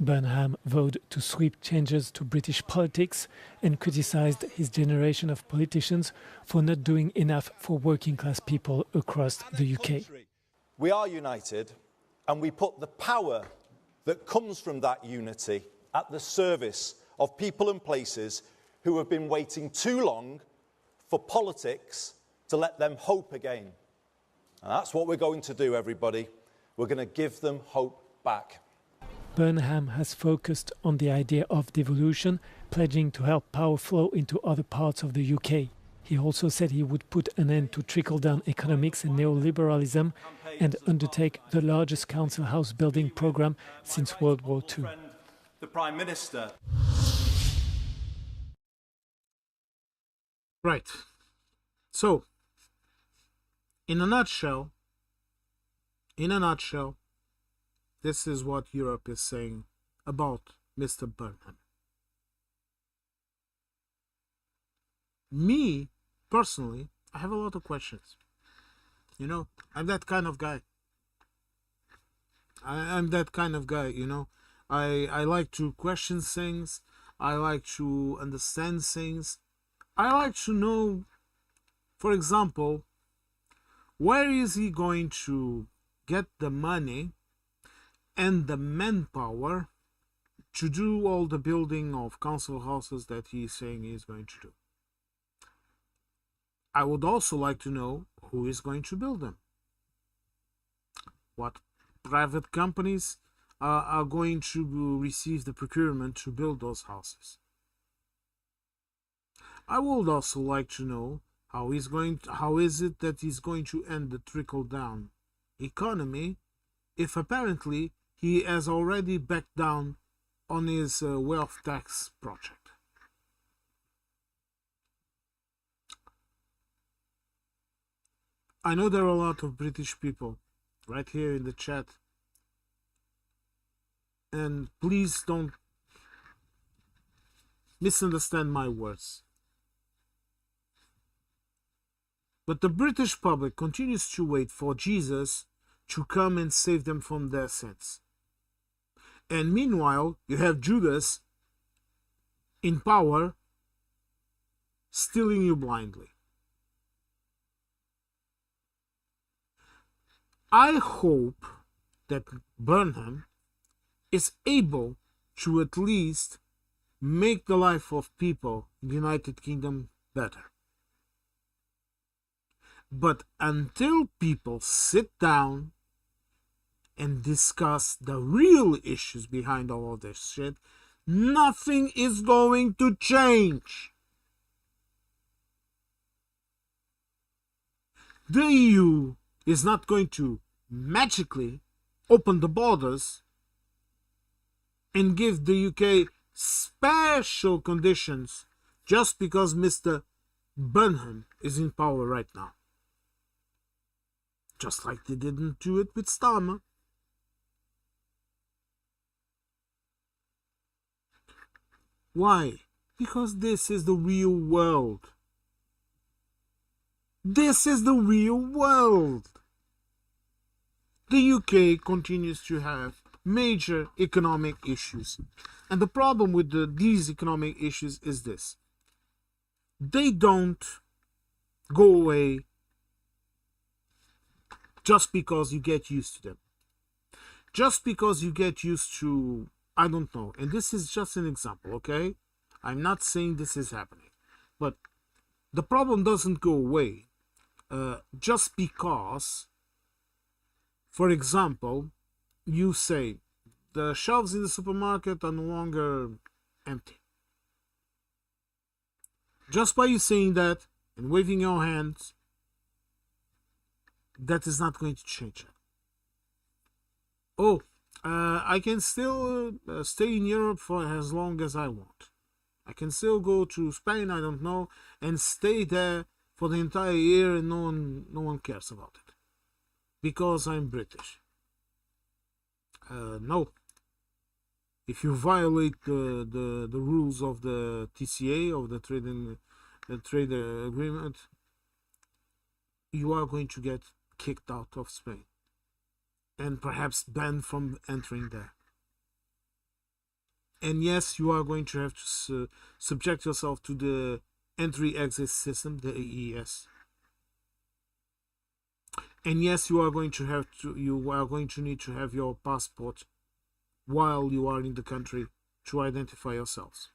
Burnham vowed to sweep changes to British politics and criticised his generation of politicians for not doing enough for working class people across the UK. We are united and we put the power that comes from that unity at the service of people and places who have been waiting too long for politics to let them hope again. And that's what we're going to do, everybody. We're going to give them hope back. Burnham has focused on the idea of devolution, pledging to help power flow into other parts of the UK. He also said he would put an end to trickle-down economics and neoliberalism and undertake the largest council house building programme since World War II. The Prime Minister. Right. So, in a nutshell, this is what Europe is saying about Mr. Burnham. Me, personally, I have a lot of questions. You know, I'm that kind of guy. I'm that kind of guy, you know. I like to question things. I like to understand things. I like to know, for example, where is he going to get the money and the manpower to do all the building of council houses that he's saying he's going to do. I would also like to know who is going to build them. What private companies are going to receive the procurement to build those houses. I would also like to know how is it that he's going to end the trickle-down economy if apparently he has already backed down on his wealth tax project. I know there are a lot of British people right here in the chat, and please don't misunderstand my words. But the British public continues to wait for Jesus to come and save them from their sins. And meanwhile, you have Judas in power, stealing you blindly. I hope that Burnham is able to at least make the life of people in the United Kingdom better. But until people sit down and discuss the real issues behind all of this shit, nothing is going to change. The EU is not going to magically open the borders and give the UK special conditions just because Mr. Burnham is in power right now. Just like they didn't do it with Starmer. Why? Because this is the real world. This is the real world. The UK continues to have major economic issues. And the problem with these economic issues is this. They don't go away just because you get used to them. Just because you get used to, I don't know, and this is just an example, okay? I'm not saying this is happening. But the problem doesn't go away just because, for example, you say the shelves in the supermarket are no longer empty. Just by you saying that, and waving your hands, that is not going to change it. Oh, I can still stay in Europe for as long as I want. I can still go to Spain, I don't know, and stay there for the entire year, and no one cares about it because I'm British. No. If you violate the rules of the TCA, of the trade agreement, you are going to get kicked out of Spain and perhaps banned from entering there. And yes, you are going to have to subject yourself to the entry-exit system, the EES. And yes, you are going to need to have your passport while you are in the country to identify yourselves.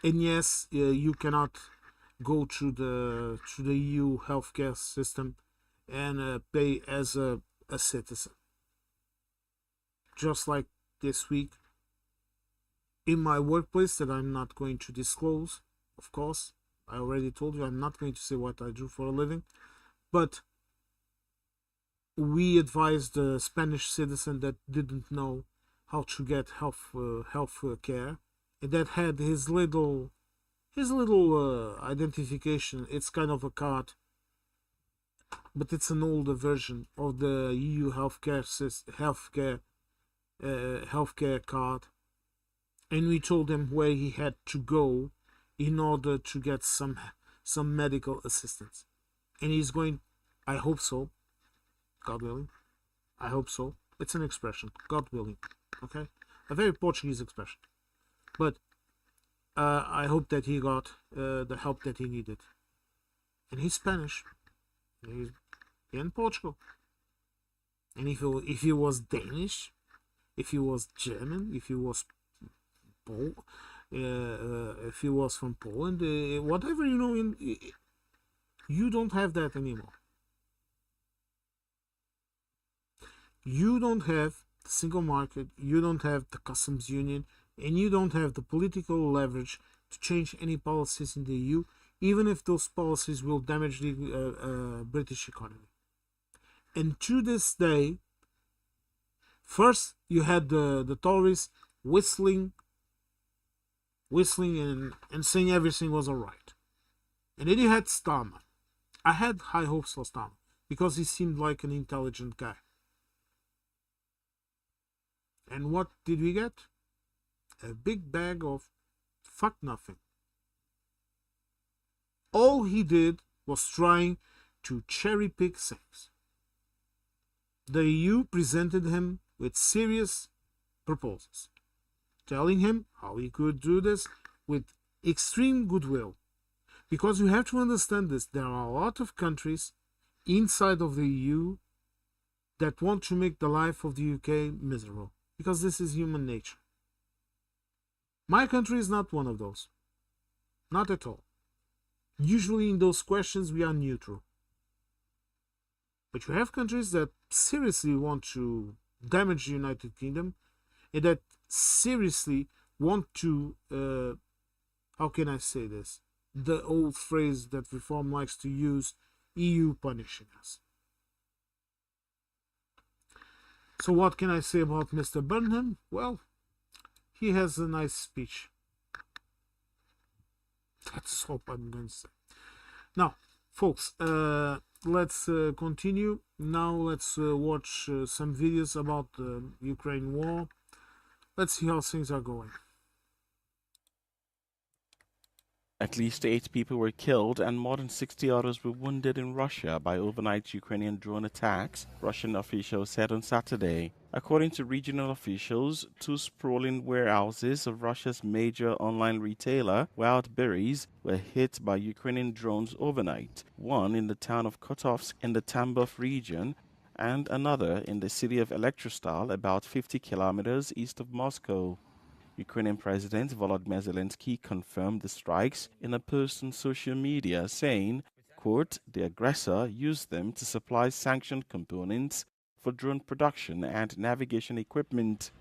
And yes, you cannot go to the EU healthcare system and pay as a citizen. Just like this week, in my workplace that I'm not going to disclose, of course, I already told you I'm not going to say what I do for a living, but we advised a Spanish citizen that didn't know how to get health care, and that had his little identification. It's kind of a card, but it's an older version of the EU healthcare card, and we told him where he had to go in order to get some medical assistance, and he's going. I hope so. God willing. I hope so. It's an expression. God willing. Okay? A very Portuguese expression. But I hope that he got the help that he needed. And he's Spanish. He's in Portugal. And if he was Danish, if he was German, if he was if he was from Poland, whatever, you don't have that anymore. You don't have the single market, you don't have the customs union, and you don't have the political leverage to change any policies in the EU, even if those policies will damage the British economy. And to this day, first you had the Tories whistling and saying everything was alright. And then you had Starmer. I had high hopes for Starmer because he seemed like an intelligent guy. And what did we get? A big bag of fuck nothing. All he did was trying to cherry pick things. The EU presented him with serious proposals, telling him how he could do this with extreme goodwill. Because you have to understand this, there are a lot of countries inside of the EU that want to make the life of the UK miserable. Because this is human nature. My country is not one of those. Not at all. Usually in those questions we are neutral. But you have countries that seriously want to damage the United Kingdom and that seriously want to, how can I say this? The old phrase that Reform likes to use, EU punishing us. So what can I say about Mr. Burnham? Well, he has a nice speech. That's all I'm going to say. Now, folks, let's continue. Now let's watch some videos about the Ukraine war. Let's see how things are going. At least 8 people were killed and more than 60 others were wounded in Russia by overnight Ukrainian drone attacks, Russian officials said on Saturday. According to regional officials, 2 sprawling warehouses of Russia's major online retailer, Wildberries, were hit by Ukrainian drones overnight, one in the town of Kotovsk in the Tambov region and another in the city of Elektrostal, about 50 kilometers east of Moscow. Ukrainian President Volodymyr Zelensky confirmed the strikes in a post on social media, saying, quote, the aggressor used them to supply sanctioned components for drone production and navigation equipment.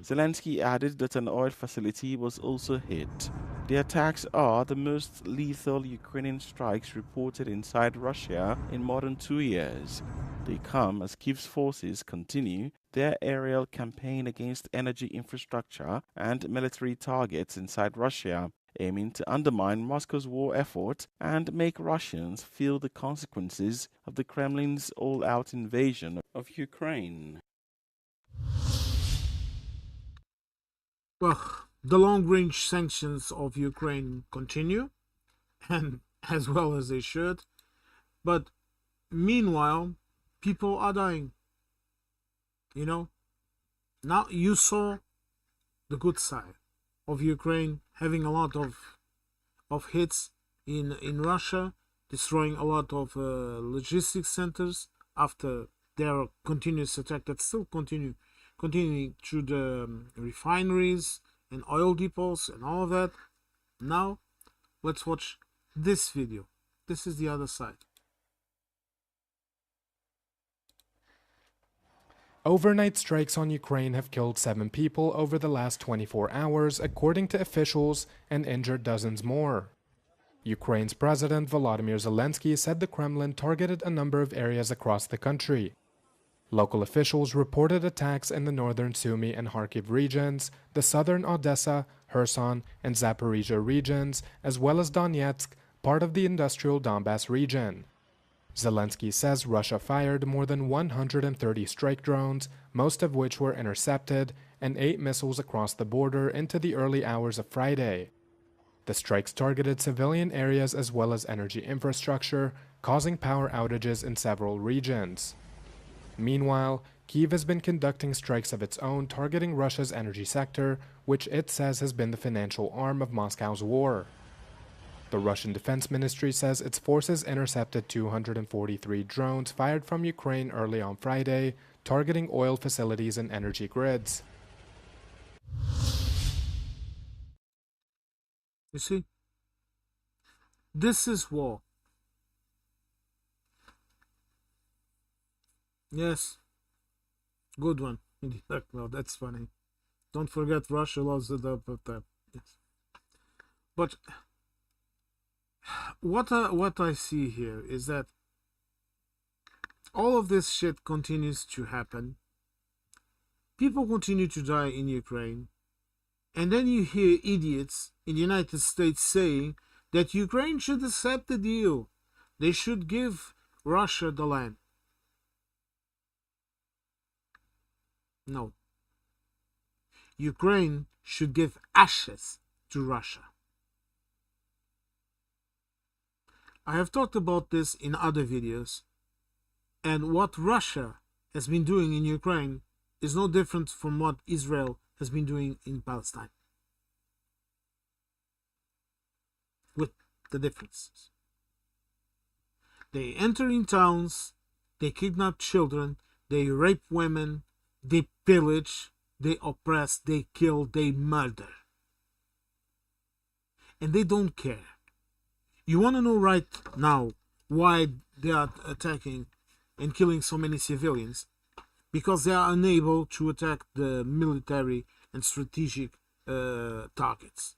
Zelensky added that an oil facility was also hit. The attacks are the most lethal Ukrainian strikes reported inside Russia in more than 2 years. They come as Kyiv's forces continue their aerial campaign against energy infrastructure and military targets inside Russia, aiming to undermine Moscow's war effort and make Russians feel the consequences of the Kremlin's all-out invasion of Ukraine. Well, the long-range sanctions of Ukraine continue, and as well as they should. But meanwhile, people are dying. You know, now you saw the good side of Ukraine having a lot of hits in Russia, destroying a lot of logistics centers after their continuous attack that still continuing through the refineries and oil depots and all of that. Now, let's watch this video. This is the other side. Overnight strikes on Ukraine have killed 7 people over the last 24 hours, according to officials, and injured dozens more. Ukraine's President Volodymyr Zelensky said the Kremlin targeted a number of areas across the country. Local officials reported attacks in the northern Sumy and Kharkiv regions, the southern Odessa, Kherson, and Zaporizhia regions, as well as Donetsk, part of the industrial Donbass region. Zelensky says Russia fired more than 130 strike drones, most of which were intercepted, and 8 missiles across the border into the early hours of Friday. The strikes targeted civilian areas as well as energy infrastructure, causing power outages in several regions. Meanwhile, Kyiv has been conducting strikes of its own targeting Russia's energy sector, which it says has been the financial arm of Moscow's war. The Russian Defense Ministry says its forces intercepted 243 drones fired from Ukraine early on Friday, targeting oil facilities and energy grids. You see, this is war. Yes, good one. Well, that's funny. Don't forget, Russia lost the double tap. Yes, but what I see here is that all of this shit continues to happen. People continue to die in Ukraine, and then you hear idiots in the United States saying that Ukraine should accept the deal. They should give Russia the land. No. Ukraine should give ashes to Russia. I have talked about this in other videos, and what Russia has been doing in Ukraine is no different from what Israel has been doing in Palestine, with the differences. They enter in towns, they kidnap children, they rape women, they pillage, they oppress, they kill, they murder. And they don't care. You want to know right now why they are attacking and killing so many civilians? Because they are unable to attack the military and strategic targets.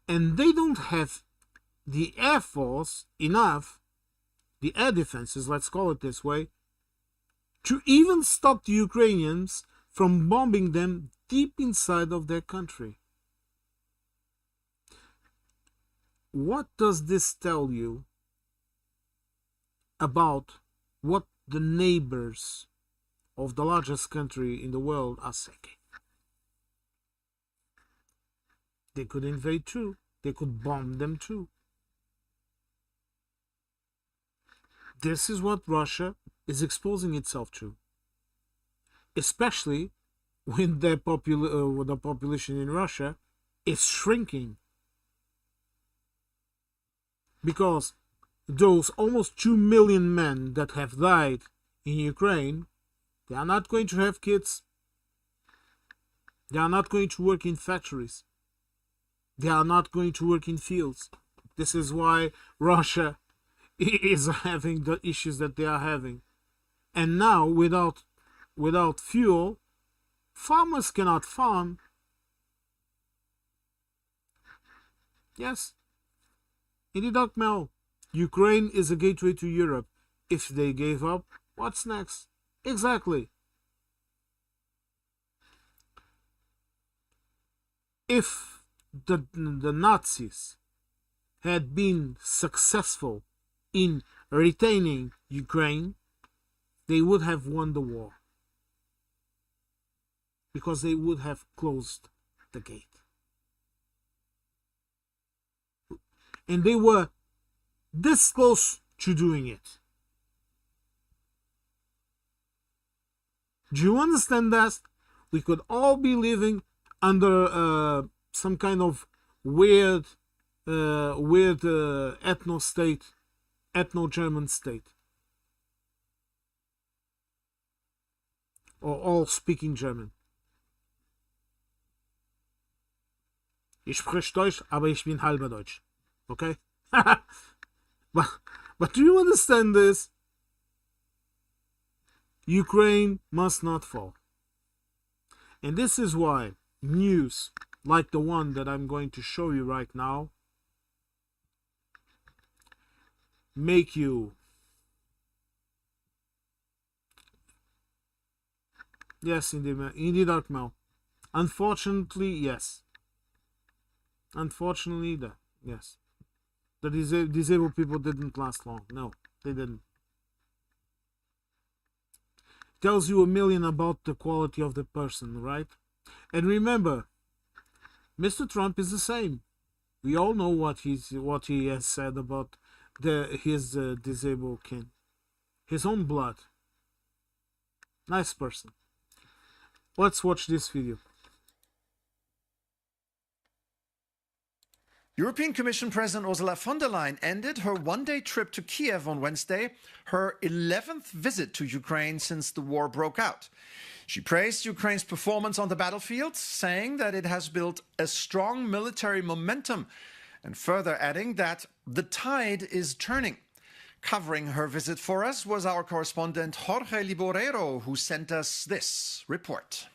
And they don't have the air force enough, the air defenses, let's call it this way, to even stop the Ukrainians from bombing them deep inside of their country. What does this tell you about what the neighbors of the largest country in the world are saying? They could invade too. They could bomb them too. This is what Russia is exposing itself to, especially when the population in Russia is shrinking. Because those almost 2 million men that have died in Ukraine, they are not going to have kids. They are not going to work in factories. They are not going to work in fields. This is why Russia is having the issues that they are having. And now, without without fuel, farmers cannot farm. Yes, in the dark mail, Ukraine is a gateway to Europe. If they gave up, what's next? Exactly. If the Nazis had been successful in retaining Ukraine, they would have won the war, because they would have closed the gate. And they were this close to doing it. Do you understand that? We could all be living under some kind of weird ethno-state, ethno-German state, or all speaking German. Ich spreche Deutsch, aber ich bin halber Deutsch. Okay? but do you understand this? Ukraine must not fall. And this is why news like the one that I'm going to show you right now make you, yes, in the dark mail. Unfortunately, yes. Unfortunately, yes. The disabled people didn't last long. No, they didn't. Tells you a million about the quality of the person, right? And remember, Mr. Trump is the same. We all know what he has said about his disabled kin. His own blood. Nice person. Let's watch this video. European Commission President Ursula von der Leyen ended her one-day trip to Kiev on Wednesday, her 11th visit to Ukraine since the war broke out. She praised Ukraine's performance on the battlefield, saying that it has built a strong military momentum, and further adding that the tide is turning. Covering her visit for us was our correspondent Jorge Liborero, who sent us this report.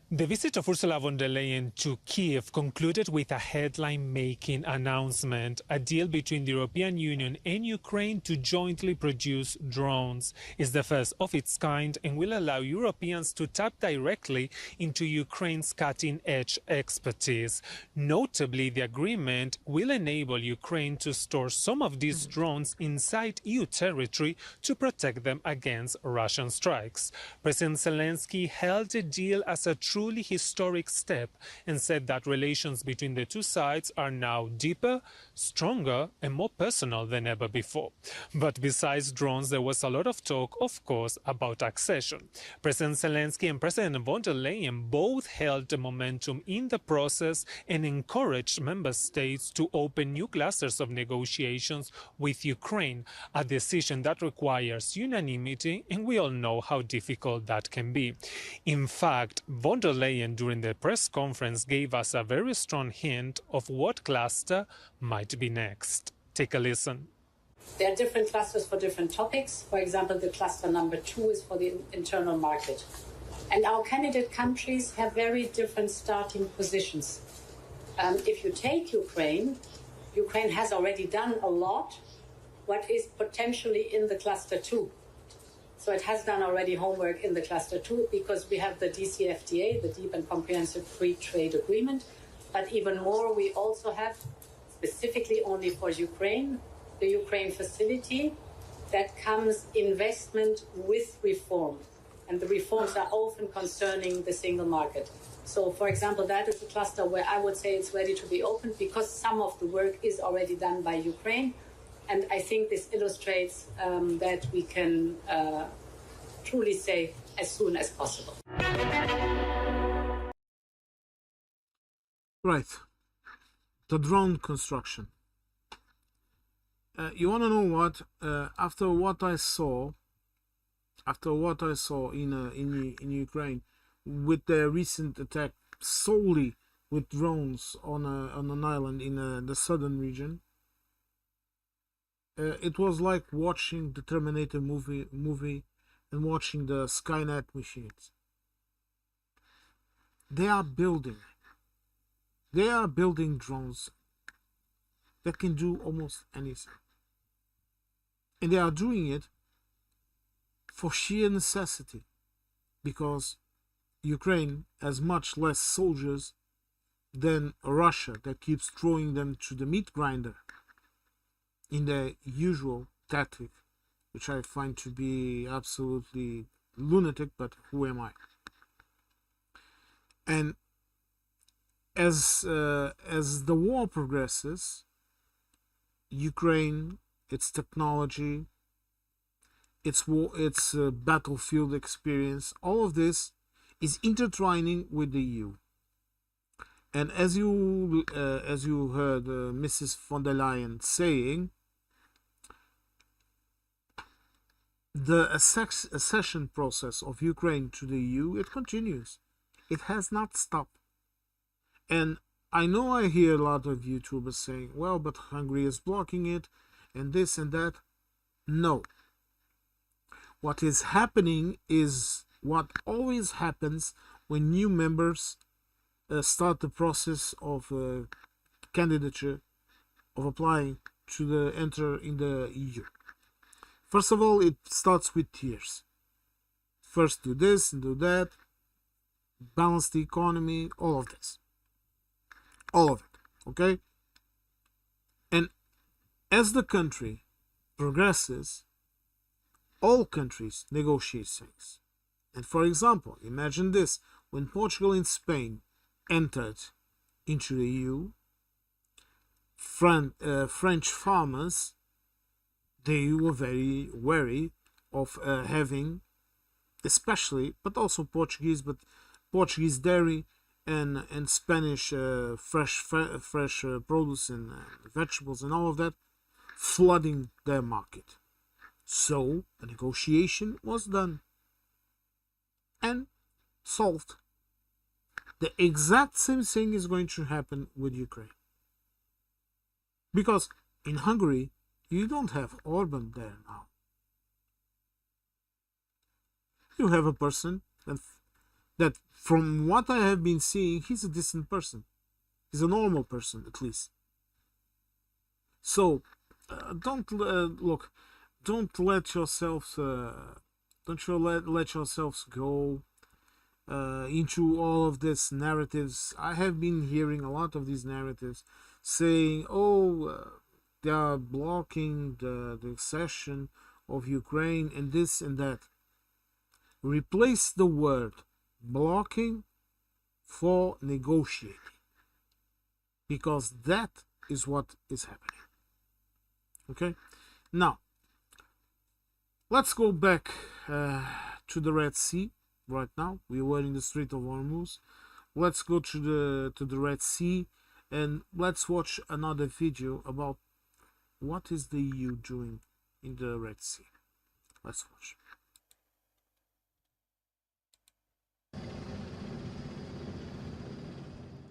The visit of Ursula von der Leyen to Kiev concluded with a headline-making announcement, a deal between the European Union and Ukraine to jointly produce drones. It's the first of its kind and will allow Europeans to tap directly into Ukraine's cutting-edge expertise. Notably, the agreement will enable Ukraine to store some of these drones inside EU territory to protect them against Russian strikes. President Zelensky hailed the deal as a truly historic step and said that relations between the two sides are now deeper, stronger and more personal than ever before. But besides drones, there was a lot of talk, of course, about accession. President Zelensky and President von der Leyen both held the momentum in the process and encouraged member states to open new clusters of negotiations with Ukraine, a decision that requires unanimity, and we all know how difficult that can be. In fact, von der Leyen during the press conference gave us a very strong hint of what cluster might be next. Take a listen. There are different clusters for different topics. For example, the cluster number 2 is for the internal market. And our candidate countries have very different starting positions. If you take Ukraine, Ukraine has already done a lot what is potentially in the cluster 2. So it has done already homework in the cluster 2 because we have the DCFTA, the Deep and Comprehensive Free Trade Agreement. But even more, we also have, specifically only for Ukraine, the Ukraine facility that comes investment with reform. And the reforms are often concerning the single market. So, for example, that is a cluster where I would say it's ready to be opened because some of the work is already done by Ukraine. And I think this illustrates that we can truly say as soon as possible. Right. The drone construction. You want to know what? After what I saw in Ukraine, with the recent attack solely with drones on an island in the southern region, it was like watching the Terminator movie and watching the Skynet machines. They are building drones that can do almost anything. And they are doing it for sheer necessity, because Ukraine has much less soldiers than Russia, that keeps throwing them to the meat grinder in the usual tactic, which I find to be absolutely lunatic, but who am I? And as the war progresses, Ukraine, its technology, its battlefield experience, all of this is intertwining with the EU. And as you heard Mrs. von der Leyen saying, the accession process of Ukraine to the EU, it continues. It has not stopped. And I know I hear a lot of YouTubers saying, well, but Hungary is blocking it, and this and that. No. What is happening is what always happens when new members start the process of candidature, of applying to enter in the EU. First of all, it starts with tears. First do this and do that, balance the economy, all of this. All of it, okay? And as the country progresses, all countries negotiate things. And for example, imagine this: when Portugal and Spain entered into the EU, French farmers, they were very wary of having, especially, but also Portuguese dairy and Spanish fresh produce and vegetables and all of that, flooding their market. So a negotiation was done and solved. The exact same thing is going to happen with Ukraine. Because in Hungary, you don't have Orban there now. You have a person that from what I have been seeing, he's a decent person. He's a normal person, at least. So, don't let yourselves go into all of these narratives. I have been hearing a lot of these narratives saying, they are blocking the accession of Ukraine and this and that. Replace the word blocking for negotiating, because that is what is happening. Okay, now let's go back to the Red Sea. Right now we were in the Strait of Hormuz. Let's go to the Red Sea and let's watch another video about what is the EU doing in the Red Sea. Let's watch.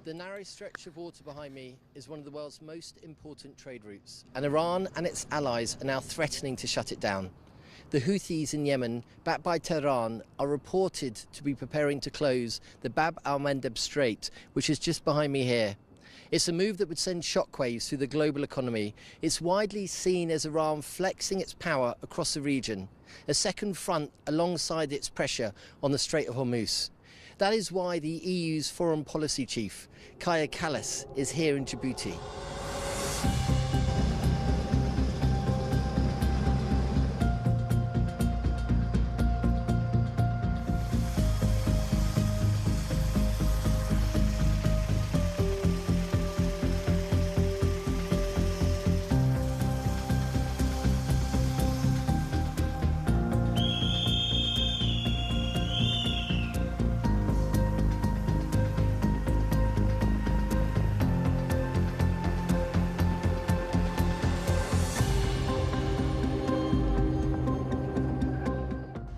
The narrow stretch of water behind me is one of the world's most important trade routes, and Iran and its allies are now threatening to shut it down. The Houthis in Yemen, backed by Tehran, are reported to be preparing to close the Bab al-Mandeb Strait, which is just behind me here. It's a move that would send shockwaves through the global economy. It's widely seen as Iran flexing its power across the region, a second front alongside its pressure on the Strait of Hormuz. That is why the EU's foreign policy chief, Kaja Kallas, is here in Djibouti.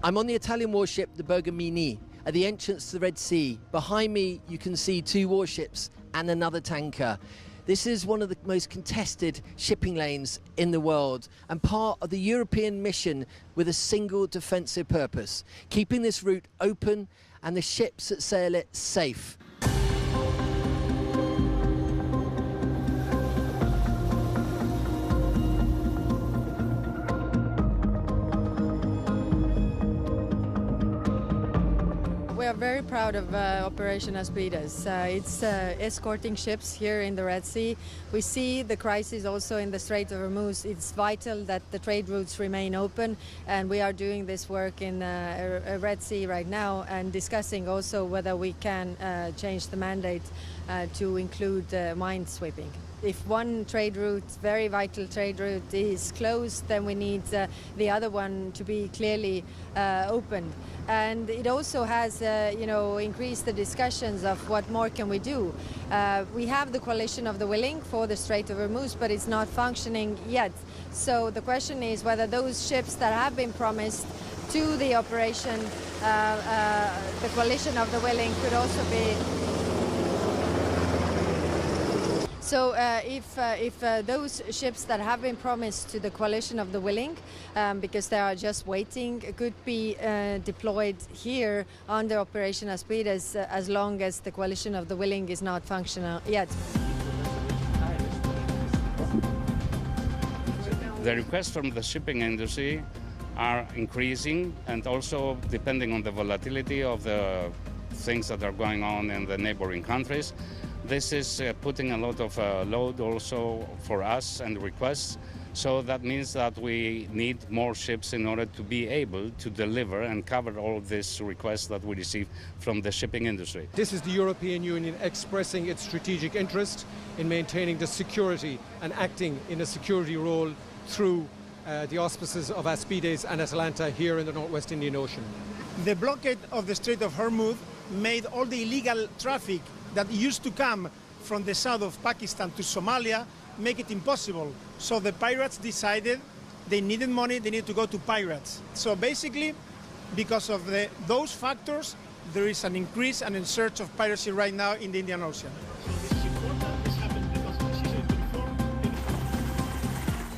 I'm on the Italian warship, the Bergamini, at the entrance to the Red Sea. Behind me, you can see two warships and another tanker. This is one of the most contested shipping lanes in the world and part of the European mission with a single defensive purpose, keeping this route open and the ships that sail it safe. We are very proud of Operation Aspides. It's escorting ships here in the Red Sea. We see the crisis also in the Strait of Hormuz. It's vital that the trade routes remain open, and we are doing this work in Red Sea right now and discussing also whether we can change the mandate to include mine sweeping. If one trade route, very vital trade route, is closed, then we need the other one to be clearly opened. And it also has, increased the discussions of what more can we do. We have the coalition of the willing for the Strait of Hormuz, but it's not functioning yet. So the question is whether those ships that have been promised to the operation, the coalition of the willing, could also be. So if those ships that have been promised to the coalition of the willing, because they are just waiting, could be deployed here under Operation Aspides as long as the coalition of the willing is not functional yet. The requests from the shipping industry are increasing, and also depending on the volatility of the things that are going on in the neighboring countries. This is putting a lot of load also for us and requests. So that means that we need more ships in order to be able to deliver and cover all of these requests that we receive from the shipping industry. This is the European Union expressing its strategic interest in maintaining the security and acting in a security role through the auspices of Aspides and Atalanta here in the Northwest Indian Ocean. The blockade of the Strait of Hormuz made all the illegal traffic that used to come from the south of Pakistan to Somalia make it impossible. So the pirates decided they needed money, they needed to go to pirates. So basically, because of those factors, there is an increase and a surge of piracy right now in the Indian Ocean.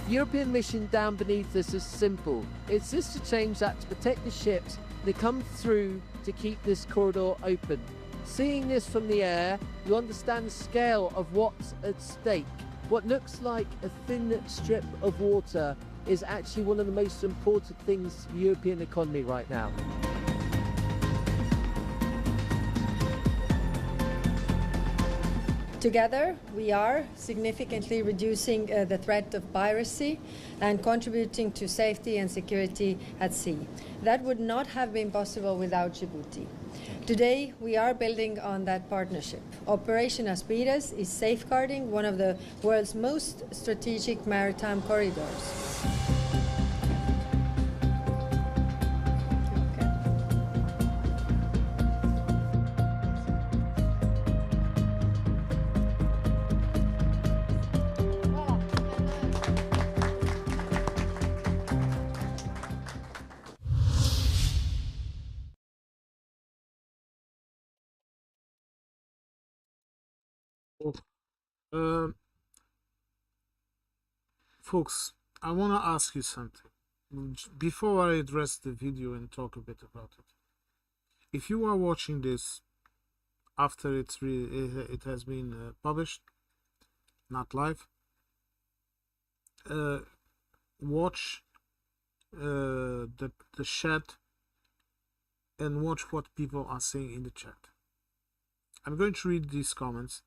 European mission down beneath us is simple. It's just to change that to protect the ships that come through to keep this corridor open. Seeing this from the air, you understand the scale of what's at stake. What looks like a thin strip of water is actually one of the most important things for the European economy right now. Together, we are significantly reducing the threat of piracy and contributing to safety and security at sea. That would not have been possible without Djibouti. Today, we are building on that partnership. Operation Aspides is safeguarding one of the world's most strategic maritime corridors. Folks, I want to ask you something before I address the video and talk a bit about it. If you are watching this after it has been published, not live, watch the chat and watch what people are saying in the chat. I'm going to read these comments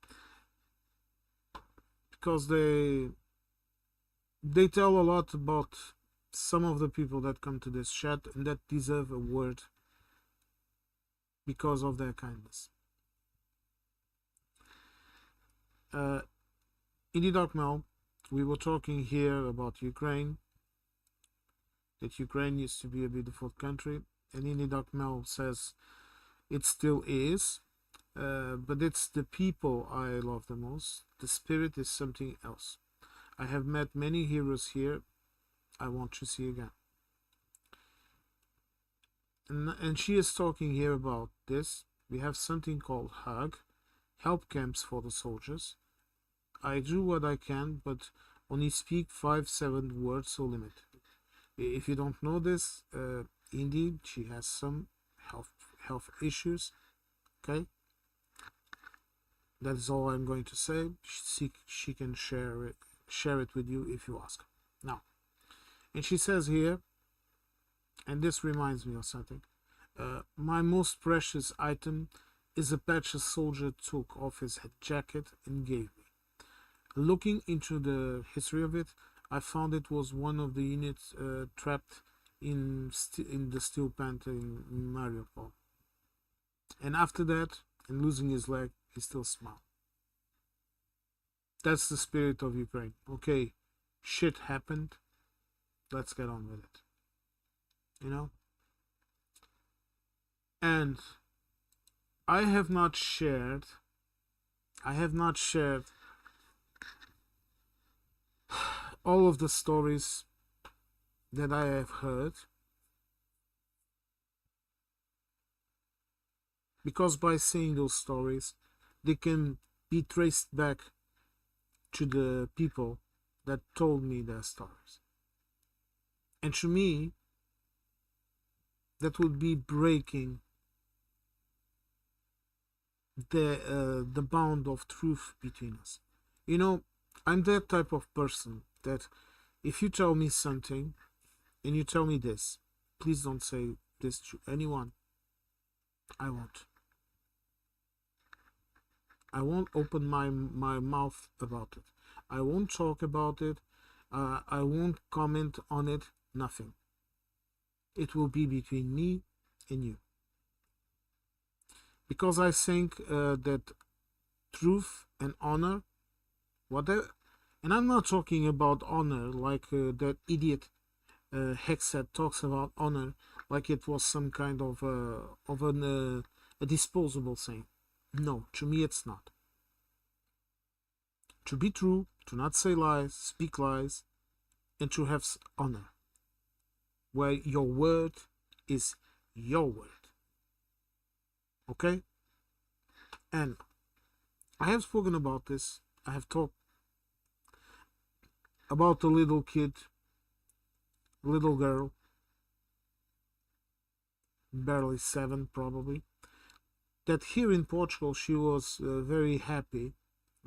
because they tell a lot about some of the people that come to this chat and that deserve a word because of their kindness. Indie Dark Mel, we were talking here about Ukraine, that Ukraine used to be a beautiful country, and Indie Dark Mel says it still is, but it's the people I love the most. The spirit is something else. I have met many heroes here I want to see again. And she is talking here about this. We have something called HUG, help camps for the soldiers. I do what I can, but only speak 5-7 words, so limit. If you don't know this, indeed, she has some health issues. Okay, that is all I'm going to say. She can share it with you if you ask. Now, and she says here, and this reminds me of something. My most precious item is a patch a soldier took off his jacket and gave me. Looking into the history of it, I found it was one of the units trapped in the steel plant in Mariupol. And after that, and losing his leg, he still smiled. That's the spirit of Ukraine. Okay, shit happened. Let's get on with it. You know? And I have not shared all of the stories that I have heard, because by saying those stories, they can be traced back to the people that told me their stories. And to me, that would be breaking the bound of truth between us. You know, I'm that type of person that if you tell me something and you tell me this, please don't say this to anyone. I won't. I won't open my mouth about it. I won't talk about it. I won't comment on it. Nothing. It will be between me and you. Because I think that truth and honor, whatever, and I'm not talking about honor like that idiot Hexet talks about honor like it was some kind of a disposable thing. No, to me it's not. To be true, to not say lies, speak lies, and to have honor, where your word is your word. Okay? And I have spoken about this. I have talked about the little kid, little girl, barely 7 probably, that here in Portugal she was very happy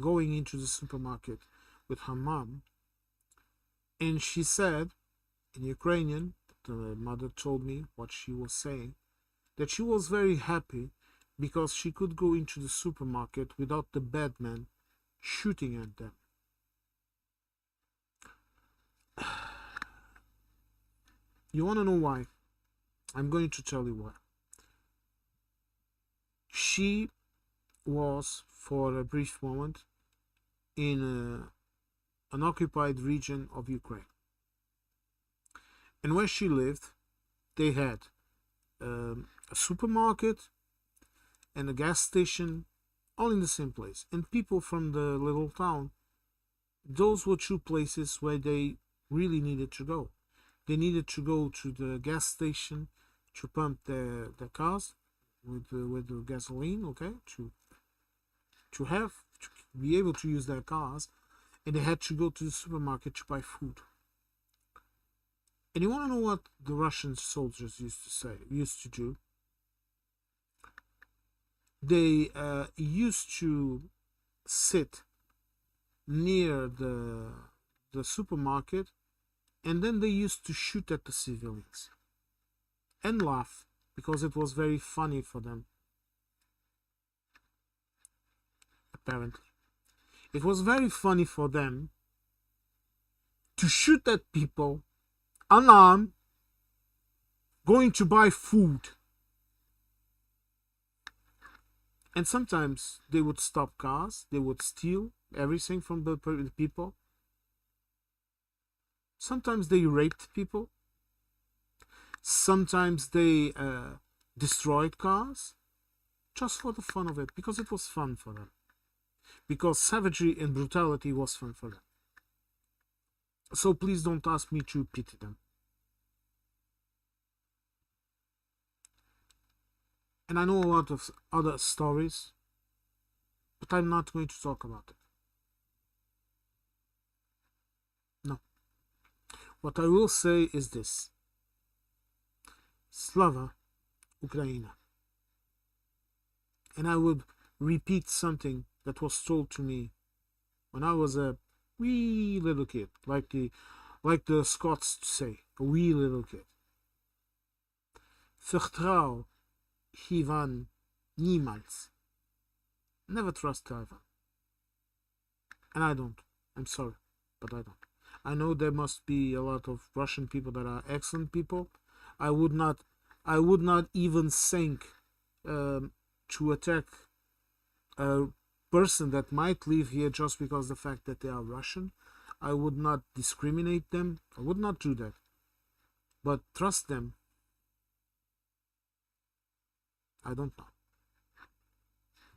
going into the supermarket with her mom, and she said in Ukrainian, the mother told me what she was saying, that she was very happy because she could go into the supermarket without the bad man shooting at them. You want to know why? I'm going to tell you why. She was, for a brief moment, in an occupied region of Ukraine. And where she lived, they had a supermarket and a gas station, all in the same place. And people from the little town, those were 2 places where they really needed to go. They needed to go to the gas station to pump their cars with the gasoline, okay, to be able to use their cars, and they had to go to the supermarket to buy food. And you want to know what the Russian soldiers used to do? They used to sit near the supermarket, and then they used to shoot at the civilians and laugh because it was very funny for them. Apparently, it was very funny for them to shoot at people unarmed going to buy food. And sometimes they would stop cars, they would steal everything from the people. Sometimes they raped people. Sometimes they destroyed cars just for the fun of it, because it was fun for them. Because savagery and brutality was fun for them. So please don't ask me to pity them. And I know a lot of other stories, but I'm not going to talk about it. What I will say is this. Slava Ukraina. And I would repeat something that was told to me when I was a wee little kid, like the Scots say, a wee little kid. Vertrouw Ivan niemals. Never trust Ivan. And I don't. I'm sorry, but I don't. I know there must be a lot of Russian people that are excellent people. I would not even think to attack a person that might live here just because the fact that they are Russian. I would not discriminate them. I would not do that. But trust them, I don't know.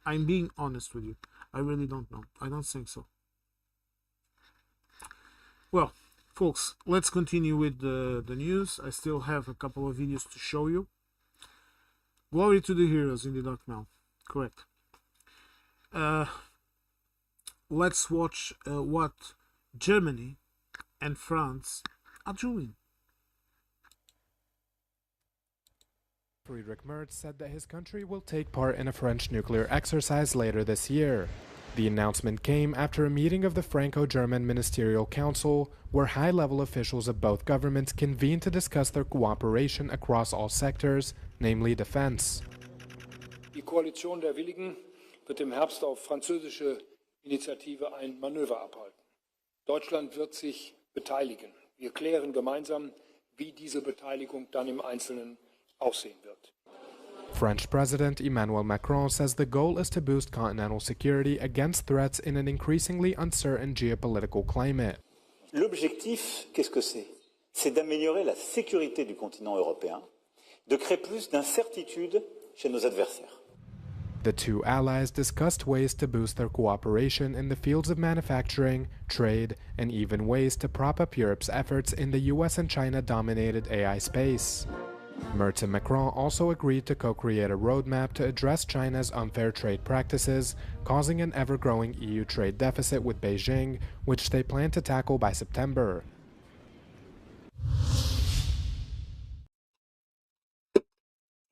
I'm being honest with you. I really don't know. I don't think so. Well, folks, let's continue with the news. I still have a couple of videos to show you. Glory to the heroes in the dark now. Correct. Let's watch what Germany and France are doing. Friedrich Merz said that his country will take part in a French nuclear exercise later this year. The announcement came after a meeting of the Franco-German Ministerial Council, where high-level officials of both governments convened to discuss their cooperation across all sectors, namely defense. Die Koalition der Willigen wird im Herbst auf französische Initiative ein Manöver abhalten. Deutschland wird sich beteiligen. Wir klären gemeinsam, wie diese Beteiligung dann im Einzelnen aussehen wird. French President Emmanuel Macron says the goal is to boost continental security against threats in an increasingly uncertain geopolitical climate. L'objectif, qu'est-ce que c'est? C'est d'améliorer la sécurité du continent européen, de créer plus d'incertitude chez nos adversaires. The two allies discussed ways to boost their cooperation in the fields of manufacturing, trade, and even ways to prop up Europe's efforts in the US and China-dominated AI space. Merz and Macron also agreed to co-create a roadmap to address China's unfair trade practices, causing an ever-growing EU trade deficit with Beijing, which they plan to tackle by September.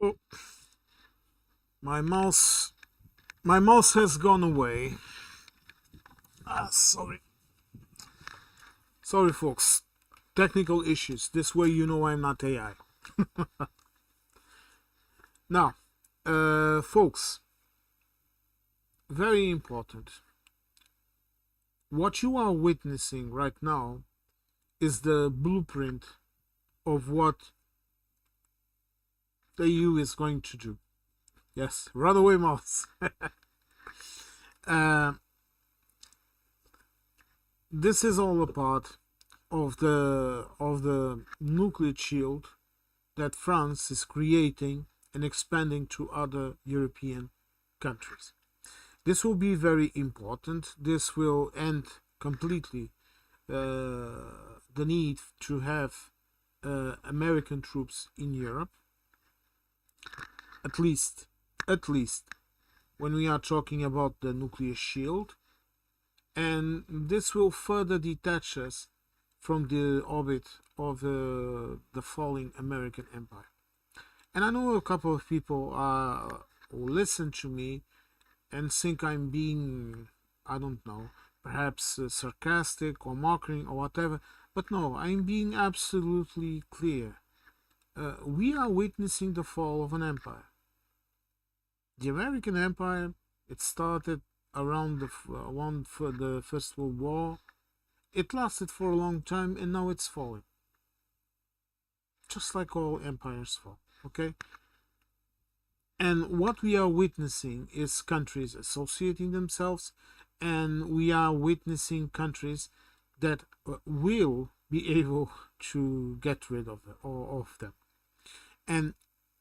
Oh. My mouse has gone away. Sorry, folks. Technical issues. This way you know I'm not AI. Now, folks, very important. What you are witnessing right now is the blueprint of what the EU is going to do. Yes, runaway mouse. This is all a part of the nuclear shield that France is creating and expanding to other European countries. This will be very important. This will end completely the need to have American troops in Europe. At least when we are talking about the nuclear shield. And this will further detach us from the orbit of the falling American empire. And I know a couple of people who listen to me and think I'm being, I don't know, perhaps sarcastic or mocking or whatever. But no, I'm being absolutely clear. We are witnessing the fall of an empire. The American Empire, it started around the First World War. It lasted for a long time and now it's falling. Just like all empires fall, okay? And what we are witnessing is countries associating themselves, and we are witnessing countries that will be able to get rid of them. And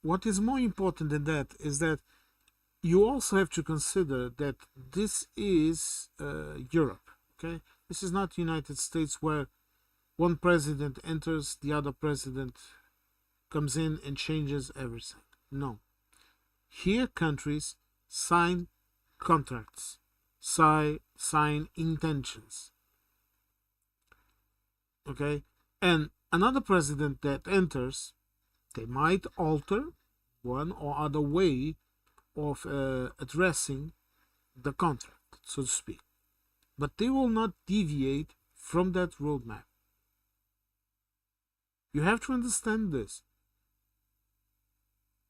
what is more important than that is that you also have to consider that this is Europe, okay? This is not the United States where one president enters, the other president comes in and changes everything. No. Here countries sign contracts, sign intentions. Okay? And another president that enters, they might alter one or other way of addressing the contract, so to speak. But they will not deviate from that roadmap. You have to understand this.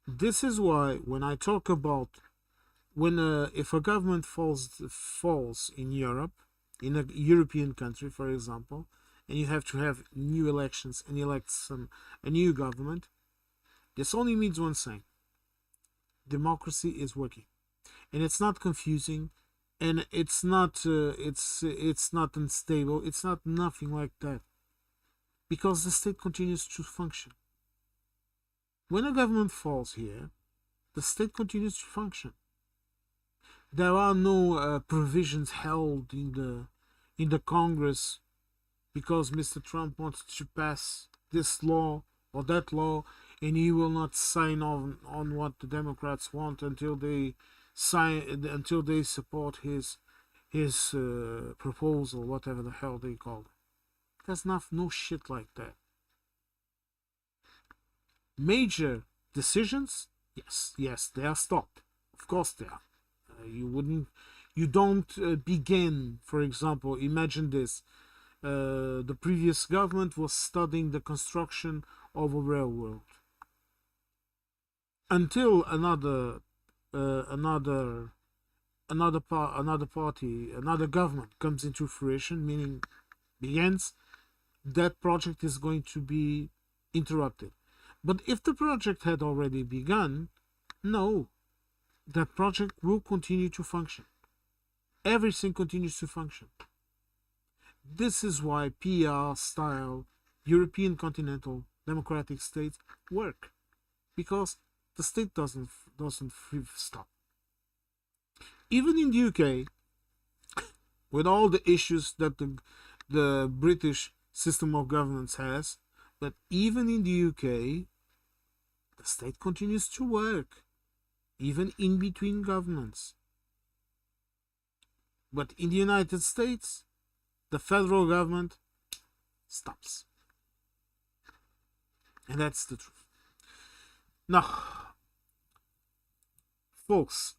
This is why when I talk about if a government falls in Europe, in a European country, for example, and you have to have new elections and elect a new government, this only means one thing: democracy is working, and it's not confusing, and it's not unstable. It's not nothing like that, because the state continues to function. When a government falls here, the state continues to function. There are no provisions held in the Congress because Mr. Trump wants to pass this law or that law, and he will not sign on what the Democrats want until they support his proposal, whatever the hell they call it. There's no shit like that. Major decisions, yes, they are stopped. Of course they are. You don't begin, for example, imagine this. The previous government was studying the construction of a railroad until another government comes into fruition, meaning begins. That project is going to be interrupted. But if the project had already begun, no, that project will continue to function. Everything continues to function. This is why PR style European continental democratic states work, because the state doesn't stop. Even in the UK, with all the issues that the British system of governance has, but even in the UK, the state continues to work, even in between governments. But in the United States, the federal government stops. And that's the truth. Now, folks,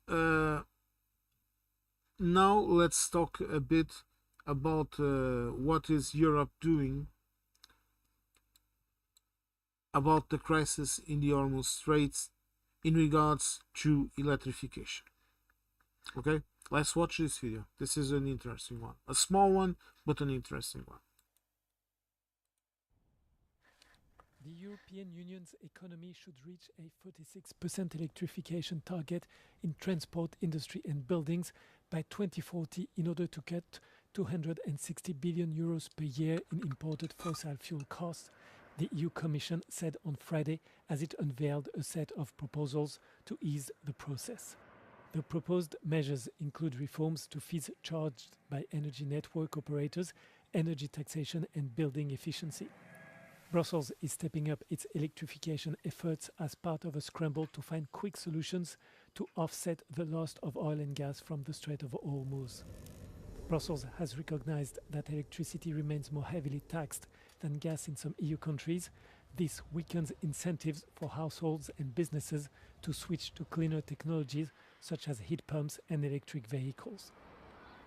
now let's talk a bit about what is Europe doing about the crisis in the Hormuz Straits in regards to electrification. Okay, let's watch this video. This is an interesting one. A small one, but an interesting one. The European Union's economy should reach a 46% electrification target in transport, industry and buildings by 2040 in order to cut 260 billion euros per year in imported fossil fuel costs, the EU Commission said on Friday as it unveiled a set of proposals to ease the process. The proposed measures include reforms to fees charged by energy network operators, energy taxation and building efficiency. Brussels is stepping up its electrification efforts as part of a scramble to find quick solutions to offset the loss of oil and gas from the Strait of Hormuz. Brussels has recognized that electricity remains more heavily taxed than gas in some EU countries. This weakens incentives for households and businesses to switch to cleaner technologies such as heat pumps and electric vehicles.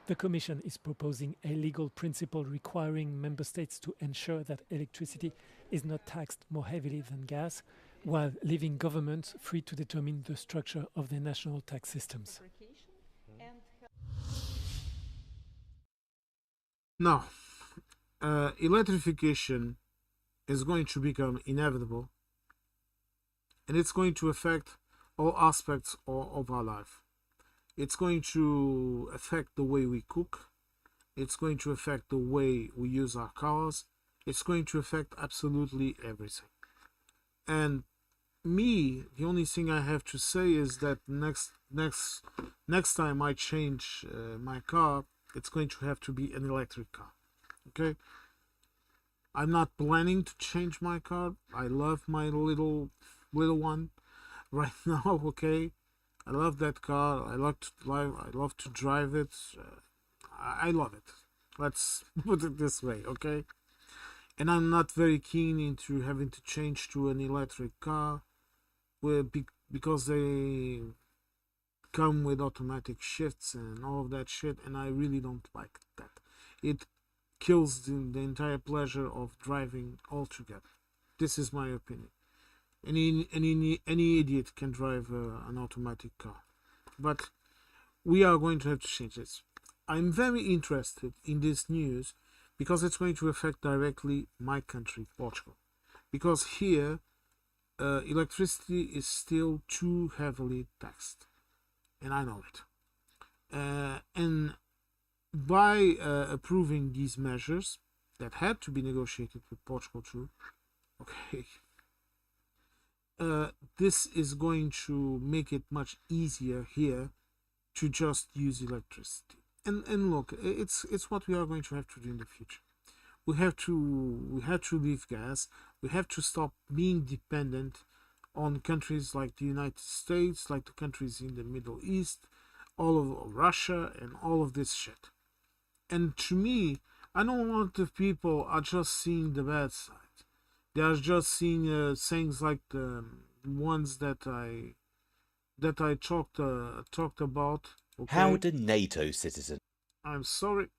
The Commission is proposing a legal principle requiring member states to ensure that electricity is not taxed more heavily than gas, while leaving governments free to determine the structure of their national tax systems. Now, electrification is going to become inevitable, and it's going to affect all aspects of our life. It's going to affect the way we cook. It's going to affect the way we use our cars. It's going to affect absolutely everything. And me, the only thing I have to say is that next time I change my car, it's going to have to be an electric car. Okay? I'm not planning to change my car. I love my little one right now. Okay, I love that car. I love to drive it. I love it. Let's put it this way. Okay, and I'm not very keen into having to change to an electric car because they come with automatic shifts and all of that shit, and I really don't like that. It kills the entire pleasure of driving altogether. This is my opinion. Any idiot can drive an automatic car, but we are going to have to change this. I'm very interested in this news because it's going to affect directly my country, Portugal, because here electricity is still too heavily taxed, and I know it. And by approving these measures that had to be negotiated with Portugal too, okay, this is going to make it much easier here to just use electricity. And look, it's what we are going to have to do in the future. We have to leave gas. We have to stop being dependent on countries like the United States, like the countries in the Middle East, all of Russia, and all of this shit. And to me, I know a lot of people are just seeing the bad side. They are just seeing things like the ones that I talked about. Okay? How do NATO citizens? I'm sorry.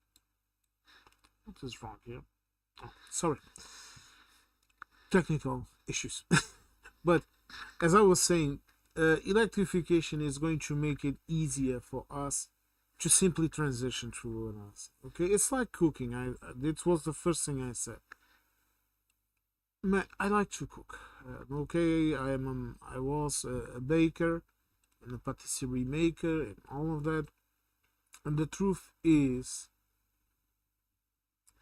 What is wrong here? Oh, sorry. Technical issues. But as I was saying, electrification is going to make it easier for us to simply transition through an else. Okay, it's like cooking. It was the first thing I said. I like to cook. Okay, I was a baker and a patisserie maker and all of that. And the truth is,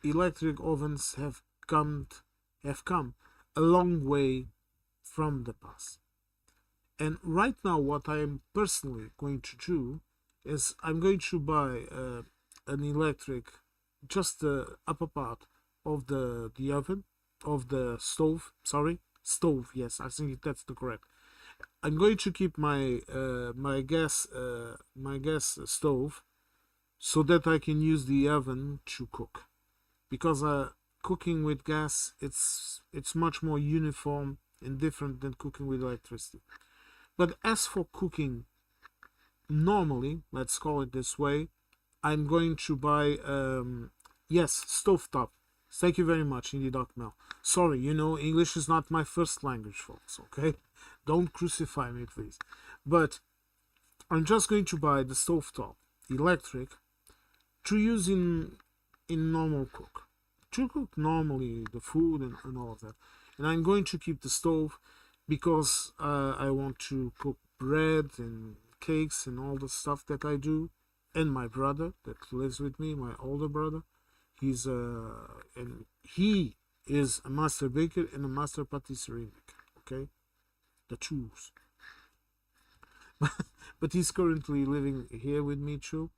electric ovens have come a long way from the past. And right now, what I am personally going to do is I'm going to buy an electric, just the upper part of the oven, of the stove. Sorry, stove. Yes, I think that's the correct. I'm going to keep my my gas stove so that I can use the oven to cook, because cooking with gas it's much more uniform and different than cooking with electricity. But as for cooking normally, let's call it this way, I'm going to buy yes, stovetop. Thank you very much, Indie.mel. Sorry, English is not my first language, folks, okay? Don't crucify me, please. But I'm just going to buy the stovetop electric to use in normal cook. To cook normally the food and all of that. And I'm going to keep the stove because I want to cook bread and cakes and all the stuff that I do. And my brother that lives with me, my older brother, he is a master baker and a master patisserie maker. Okay, the tools. But he's currently living here with me too,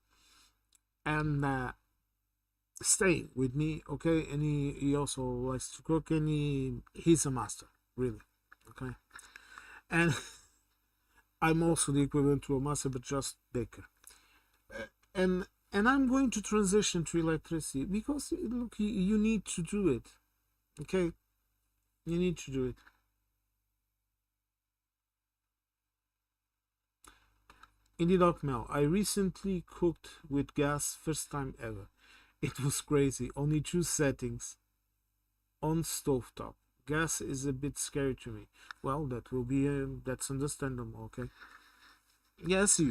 and staying with me. Okay, and he also likes to cook, and he's a master, really. Okay, and I'm also the equivalent to a master, but just baker. And I'm going to transition to electricity because, look, you need to do it. Okay? You need to do it. Indie.mel, I recently cooked with gas, first time ever. It was crazy. Only 2 settings on stovetop. Gas is a bit scary to me. Well, that's understandable, okay? Yes,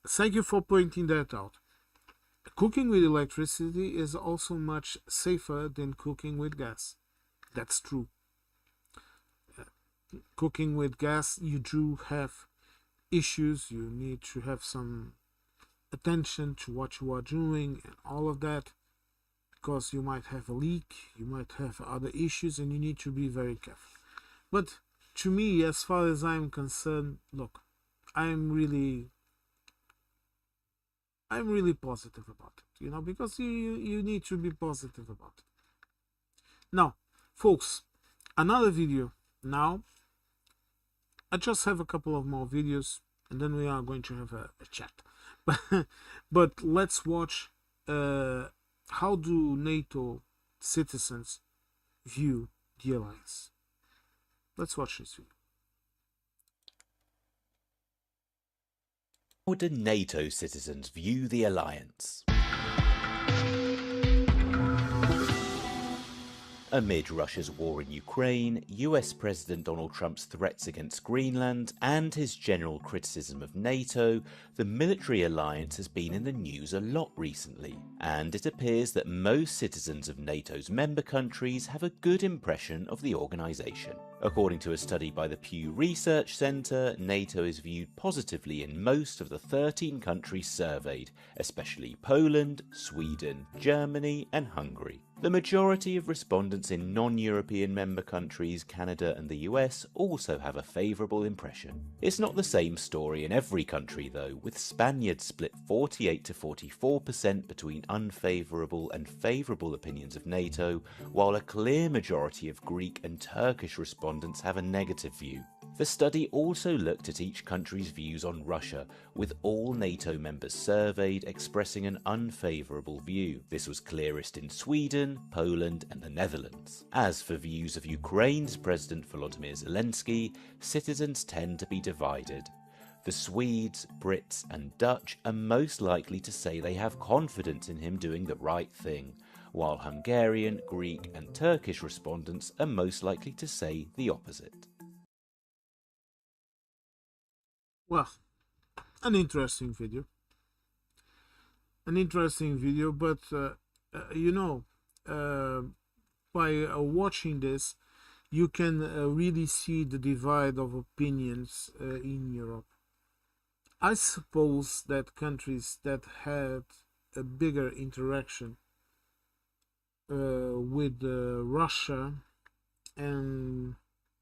thank you for pointing that out. Cooking with electricity is also much safer than cooking with gas. That's true. Cooking with gas, you do have issues. You need to have some attention to what you are doing and all of that, because you might have a leak, you might have other issues, and you need to be very careful. But to me, as far as I'm concerned, look, I'm really positive about it, because you need to be positive about it. Now, folks, another video now. I just have a couple of more videos, and then we are going to have a chat. But let's watch how do NATO citizens view the alliance? Let's watch this video. How do NATO citizens view the alliance? Amid Russia's war in Ukraine, US President Donald Trump's threats against Greenland, and his general criticism of NATO, the military alliance has been in the news a lot recently, and it appears that most citizens of NATO's member countries have a good impression of the organisation. According to a study by the Pew Research Centre, NATO is viewed positively in most of the 13 countries surveyed, especially Poland, Sweden, Germany and Hungary. The majority of respondents in non-European member countries, Canada and the US, also have a favourable impression. It's not the same story in every country though, with Spaniards split 48 to 44% between unfavourable and favourable opinions of NATO, while a clear majority of Greek and Turkish respondents have a negative view. The study also looked at each country's views on Russia, with all NATO members surveyed expressing an unfavourable view. This was clearest in Sweden, Poland and the Netherlands. As for views of Ukraine's President Volodymyr Zelensky, citizens tend to be divided. The Swedes, Brits and Dutch are most likely to say they have confidence in him doing the right thing, while Hungarian, Greek and Turkish respondents are most likely to say the opposite. Well, an interesting video. But by watching this, you can really see the divide of opinions in Europe. I suppose that countries that had a bigger interaction with Russia and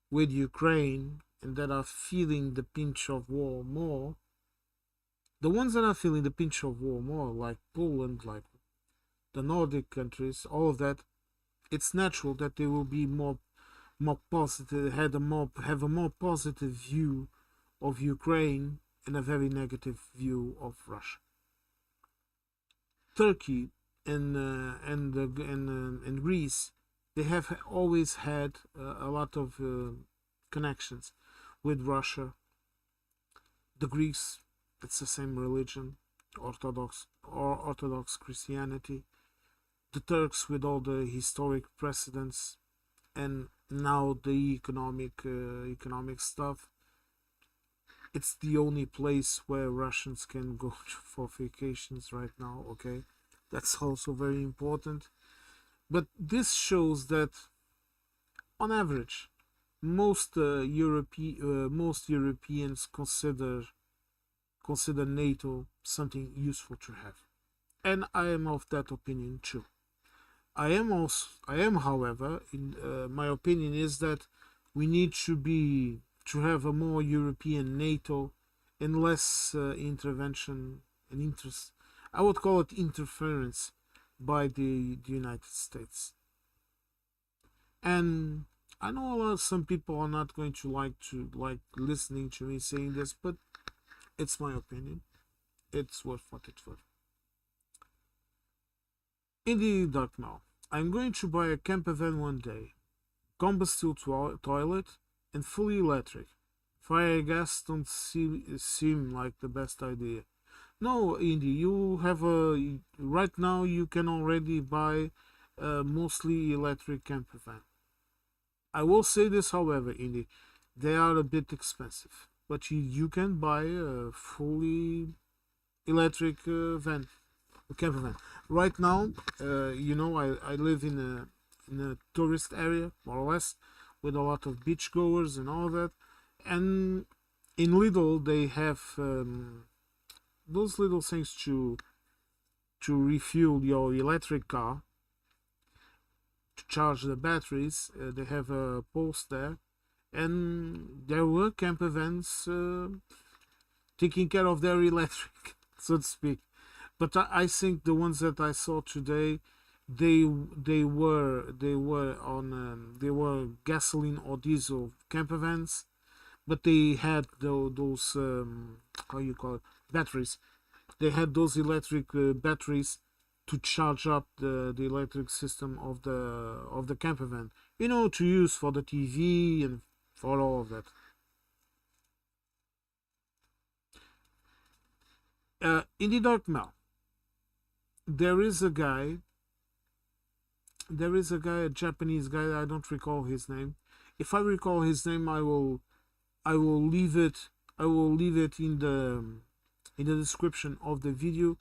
with Ukraine, and that are feeling the pinch of war more, the ones that are feeling the pinch of war more, like Poland, like the Nordic countries, all of that, it's natural that they will be more positive, have a more positive view of Ukraine and a very negative view of Russia. Turkey and Greece, they have always had a lot of connections with Russia. The Greeks, it's the same religion, Orthodox Christianity. The Turks with all the historic precedents, and now the economic stuff. It's the only place where Russians can go for vacations right now. Okay, that's also very important. But this shows that, on average, most Europeans consider NATO something useful to have, and I am of that opinion too. I am, however, in my opinion is that we need to have a more European NATO and less intervention and interest. I would call it interference by the United States. And I know some people are not going to like listening to me saying this, but it's my opinion. It's worth what it's worth. In the dark now, I'm going to buy a camper van one day, combustible toilet and fully electric. Fire gas don't seem like the best idea. No, Indy, you have right now you can already buy a mostly electric camper van. I will say this, however, Indy, they are a bit expensive, but you can buy a fully electric camper van. Right now, I live in a tourist area, more or less, with a lot of beachgoers and all that. And in Lidl, they have those little things to refuel your electric car, to charge the batteries. They have a post there, and there were camper vans taking care of their electric, so to speak. But I think the ones that I saw today, they were gasoline or diesel camper vans, but they had those how you call it, batteries. They had those electric batteries to charge up the electric system of the camper van, you know, to use for the TV and for all of that. In the dark now, there is a guy, a Japanese guy. I don't recall his name. If I recall his name, I will leave it in the description of the video,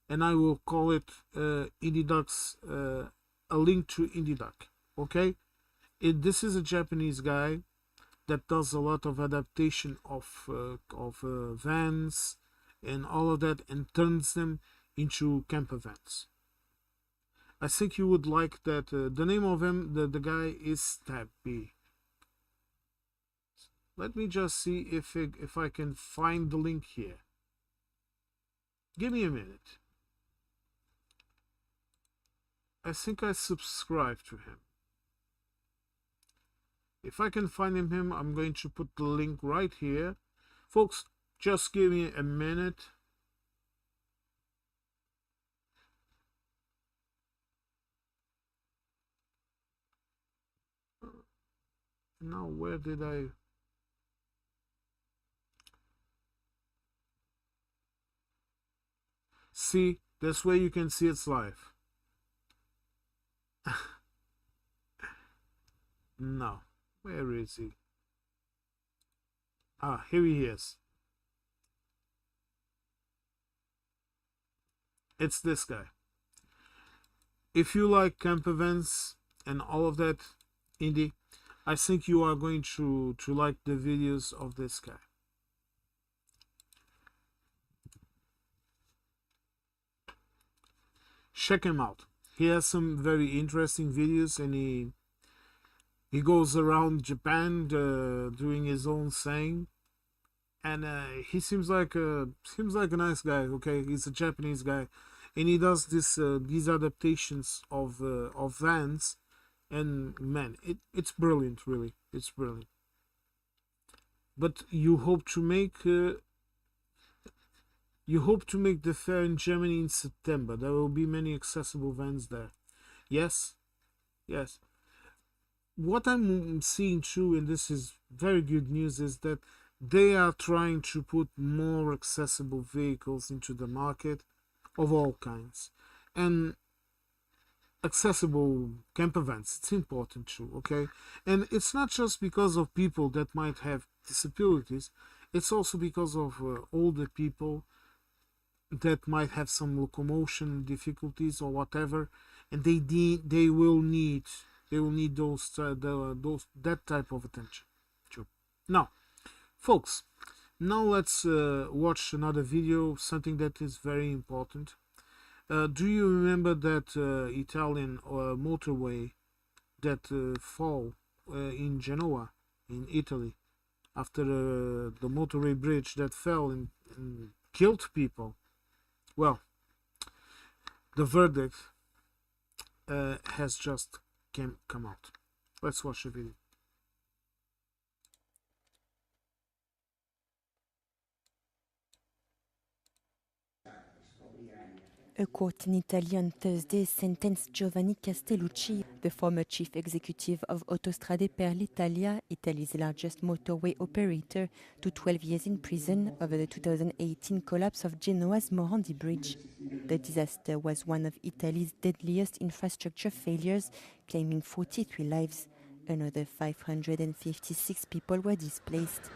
and I will call it Indie Ducks, a link to Indie Duck. Okay, this is a Japanese guy that does a lot of adaptation of vans and all of that, and turns them into camper vans. I think you would like that. The name of him, the guy is Stabby. Let me just see if I can find the link here. Give me a minute. I think I subscribed to him. If I can find him, I'm going to put the link right here. Folks, just give me a minute. Now, where did I... See, this way you can see it's live. No, where is he? Ah, here he is. It's this guy. If you like camper vans and all of that, Indie, I think you are going to like the videos of this guy. Check him out. He has some very interesting videos, and he goes around Japan doing his own thing, and he seems like a nice guy. Okay, he's a Japanese guy, and he does these adaptations of vans, and man, it's brilliant. Really, it's brilliant. But you hope to make the fair in Germany in September. There will be many accessible vans there. Yes, yes. What I'm seeing too, and this is very good news, is that they are trying to put more accessible vehicles into the market of all kinds. And accessible camper vans, it's important too, okay? And it's not just because of people that might have disabilities, it's also because of older people that might have some locomotion difficulties or whatever, and they will need that type of attention too. Now, folks, now let's watch another video, something that is very important. Do you remember that Italian motorway that fell in Genoa, in Italy, after the motorway bridge that fell and killed people? Well, the verdict has just come out. Let's watch the video. A court in Italy on Thursday sentenced Giovanni Castellucci, the former chief executive of Autostrade per l'Italia, Italy's largest motorway operator, to 12 years in prison over the 2018 collapse of Genoa's Morandi Bridge. The disaster was one of Italy's deadliest infrastructure failures, claiming 43 lives. Another 556 people were displaced.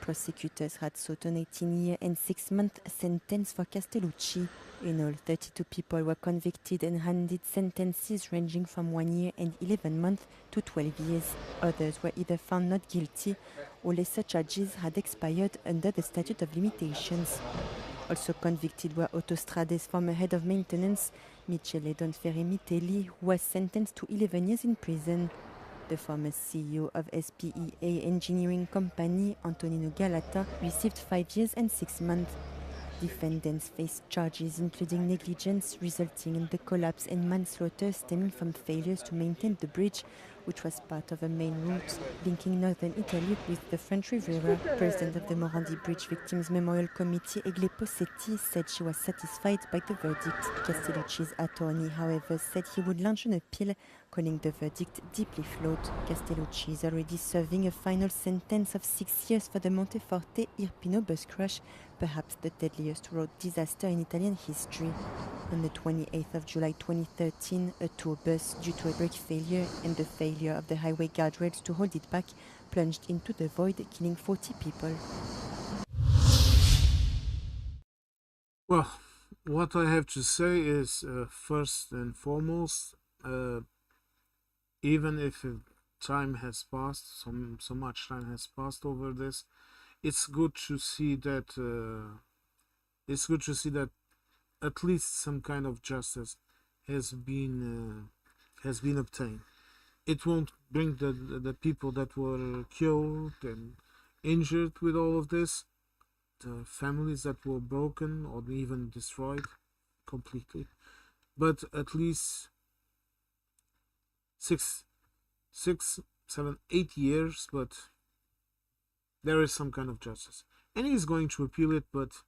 Prosecutors had sought an 18-year and 6-month sentence for Castellucci. In all, 32 people were convicted and handed sentences ranging from 1 year and 11 months to 12 years. Others were either found not guilty or lesser charges had expired under the statute of limitations. Also convicted were Autostrade's former head of maintenance, Michele Donferri-Mitelli, who was sentenced to 11 years in prison. The former CEO of SPEA engineering company, Antonino Galata, received 5 years and 6 months. Defendants faced charges including negligence resulting in the collapse and manslaughter stemming from failures to maintain the bridge, which was part of a main route linking northern Italy with the French Riviera. President of the Morandi Bridge Victims Memorial Committee, Egle Possetti, said she was satisfied by the verdict. Castellucci's attorney, however, said he would launch an appeal, calling the verdict deeply flawed. Castellucci is already serving a final sentence of 6 years for the Monteforte-Irpino bus crash, perhaps the deadliest road disaster in Italian history. On the 28th of July 2013, a tour bus, due to a brake failure and the failure of the highway guardrails to hold it back, plunged into the void, killing 40 people. Well, what I have to say is, first and foremost, even if time has passed, so much time has passed over this, it's good to see that at least some kind of justice has been obtained. It won't bring the people that were killed and injured with all of this, the families that were broken or even destroyed completely, but at least 6, 7, 8 years, but there is some kind of justice, and he's going to appeal it. But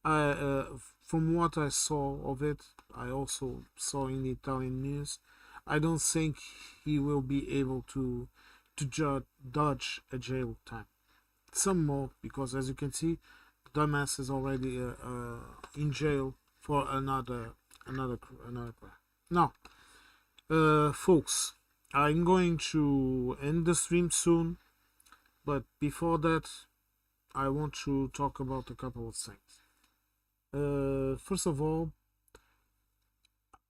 from what I saw of it, I also saw in the Italian news, I don't think he will be able to dodge a jail time. Some more, because as you can see, dumbass is already in jail for another crime. Now, folks, I'm going to end the stream soon, but before that, I want to talk about a couple of things. First of all,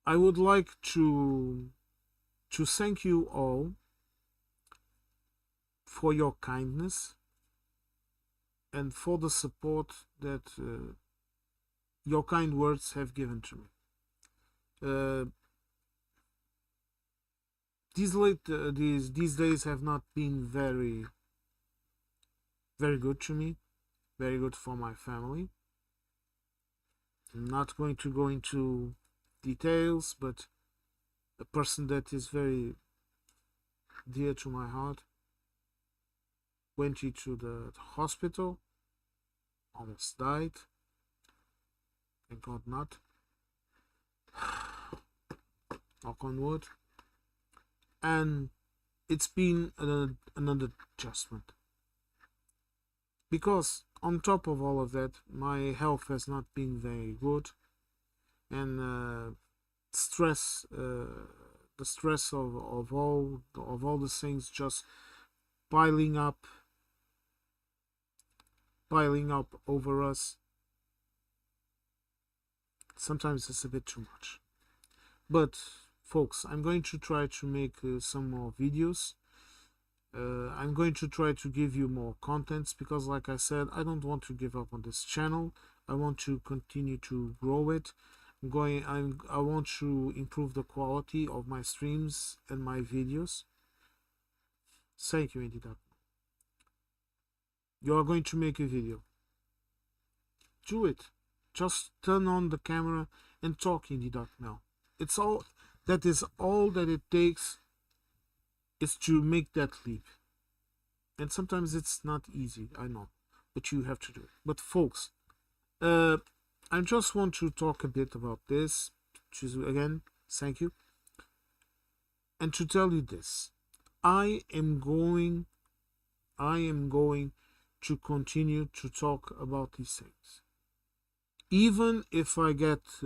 I would like to thank you all for your kindness and for the support that your kind words have given to me. These days have not been very good to me, very good for my family. I'm not going to go into details, but a person that is very dear to my heart went into the hospital, almost died. Thank God not. Knock on wood. And it's been another adjustment. Because on top of all of that, my health has not been very good, and the stress of all the things just piling up over us. Sometimes it's a bit too much. But folks, I'm going to try to make some more videos. I'm going to try to give you more contents, because like I said, I don't want to give up on this channel. I want to continue to grow it. I want to improve the quality of my streams and my videos. Thank you, Andy Duck. You are going to make a video. Do it. Just turn on the camera and talk, Indie Duck now. It's all that is all that it takes is to make that leap. And sometimes it's not easy, I know, but you have to do it. But folks, I just want to talk a bit about this. Again, thank you. And to tell you this, I am going to continue to talk about these things. Even if I get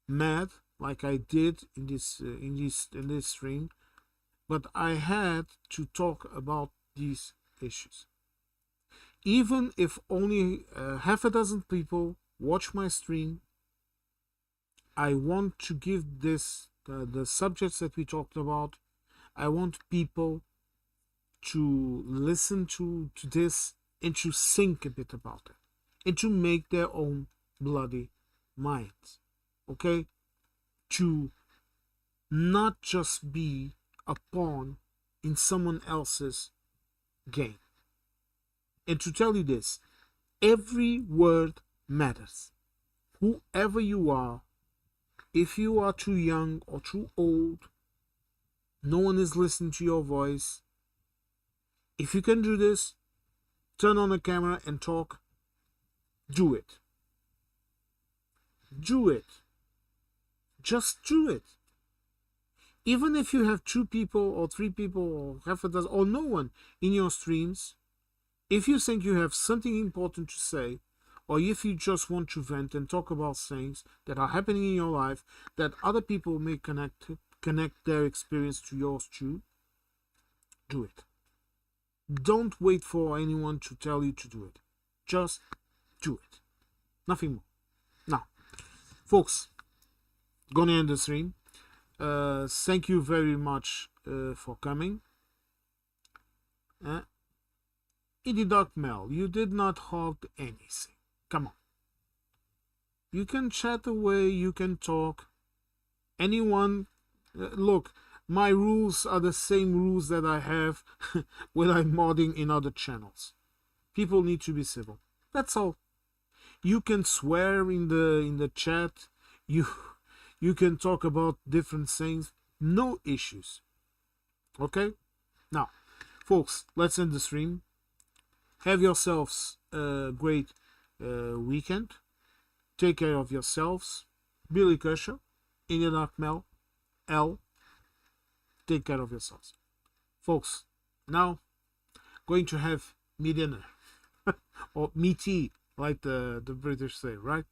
mad, like I did in this stream, but I had to talk about these issues. Even if only half a dozen people watch my stream, I want to give this the subjects that we talked about. I want people to listen to this and to think a bit about it and to make their own bloody minds. Okay? To not just be a pawn in someone else's game. And to tell you this, every word matters. Whoever you are, if you are too young or too old, No one is listening to your voice. If you can do this, turn on the camera and talk. Do it. Do it. Just do it. Even if you have 2 people or 3 people or half a dozen or no one in your streams, if you think you have something important to say, or if you just want to vent and talk about things that are happening in your life that other people may connect their experience to yours too, do it. Don't wait for anyone to tell you to do it. Just do it. Nothing more. Now, folks, gonna end the stream. Thank you very much for coming. Idi Dark Mel, you did not hog anything. Come on. You can chat away, you can talk. Anyone, look, my rules are the same rules that I have when I'm modding in other channels. People need to be civil. That's all. You can swear in the chat. You can talk about different things. No issues. Okay? Now, folks, let's end the stream. Have yourselves a great weekend. Take care of yourselves. Billy Kershaw, Indian Akmel, L. Take care of yourselves. Folks, now going to have me dinner. Or me tea, like the British say, right?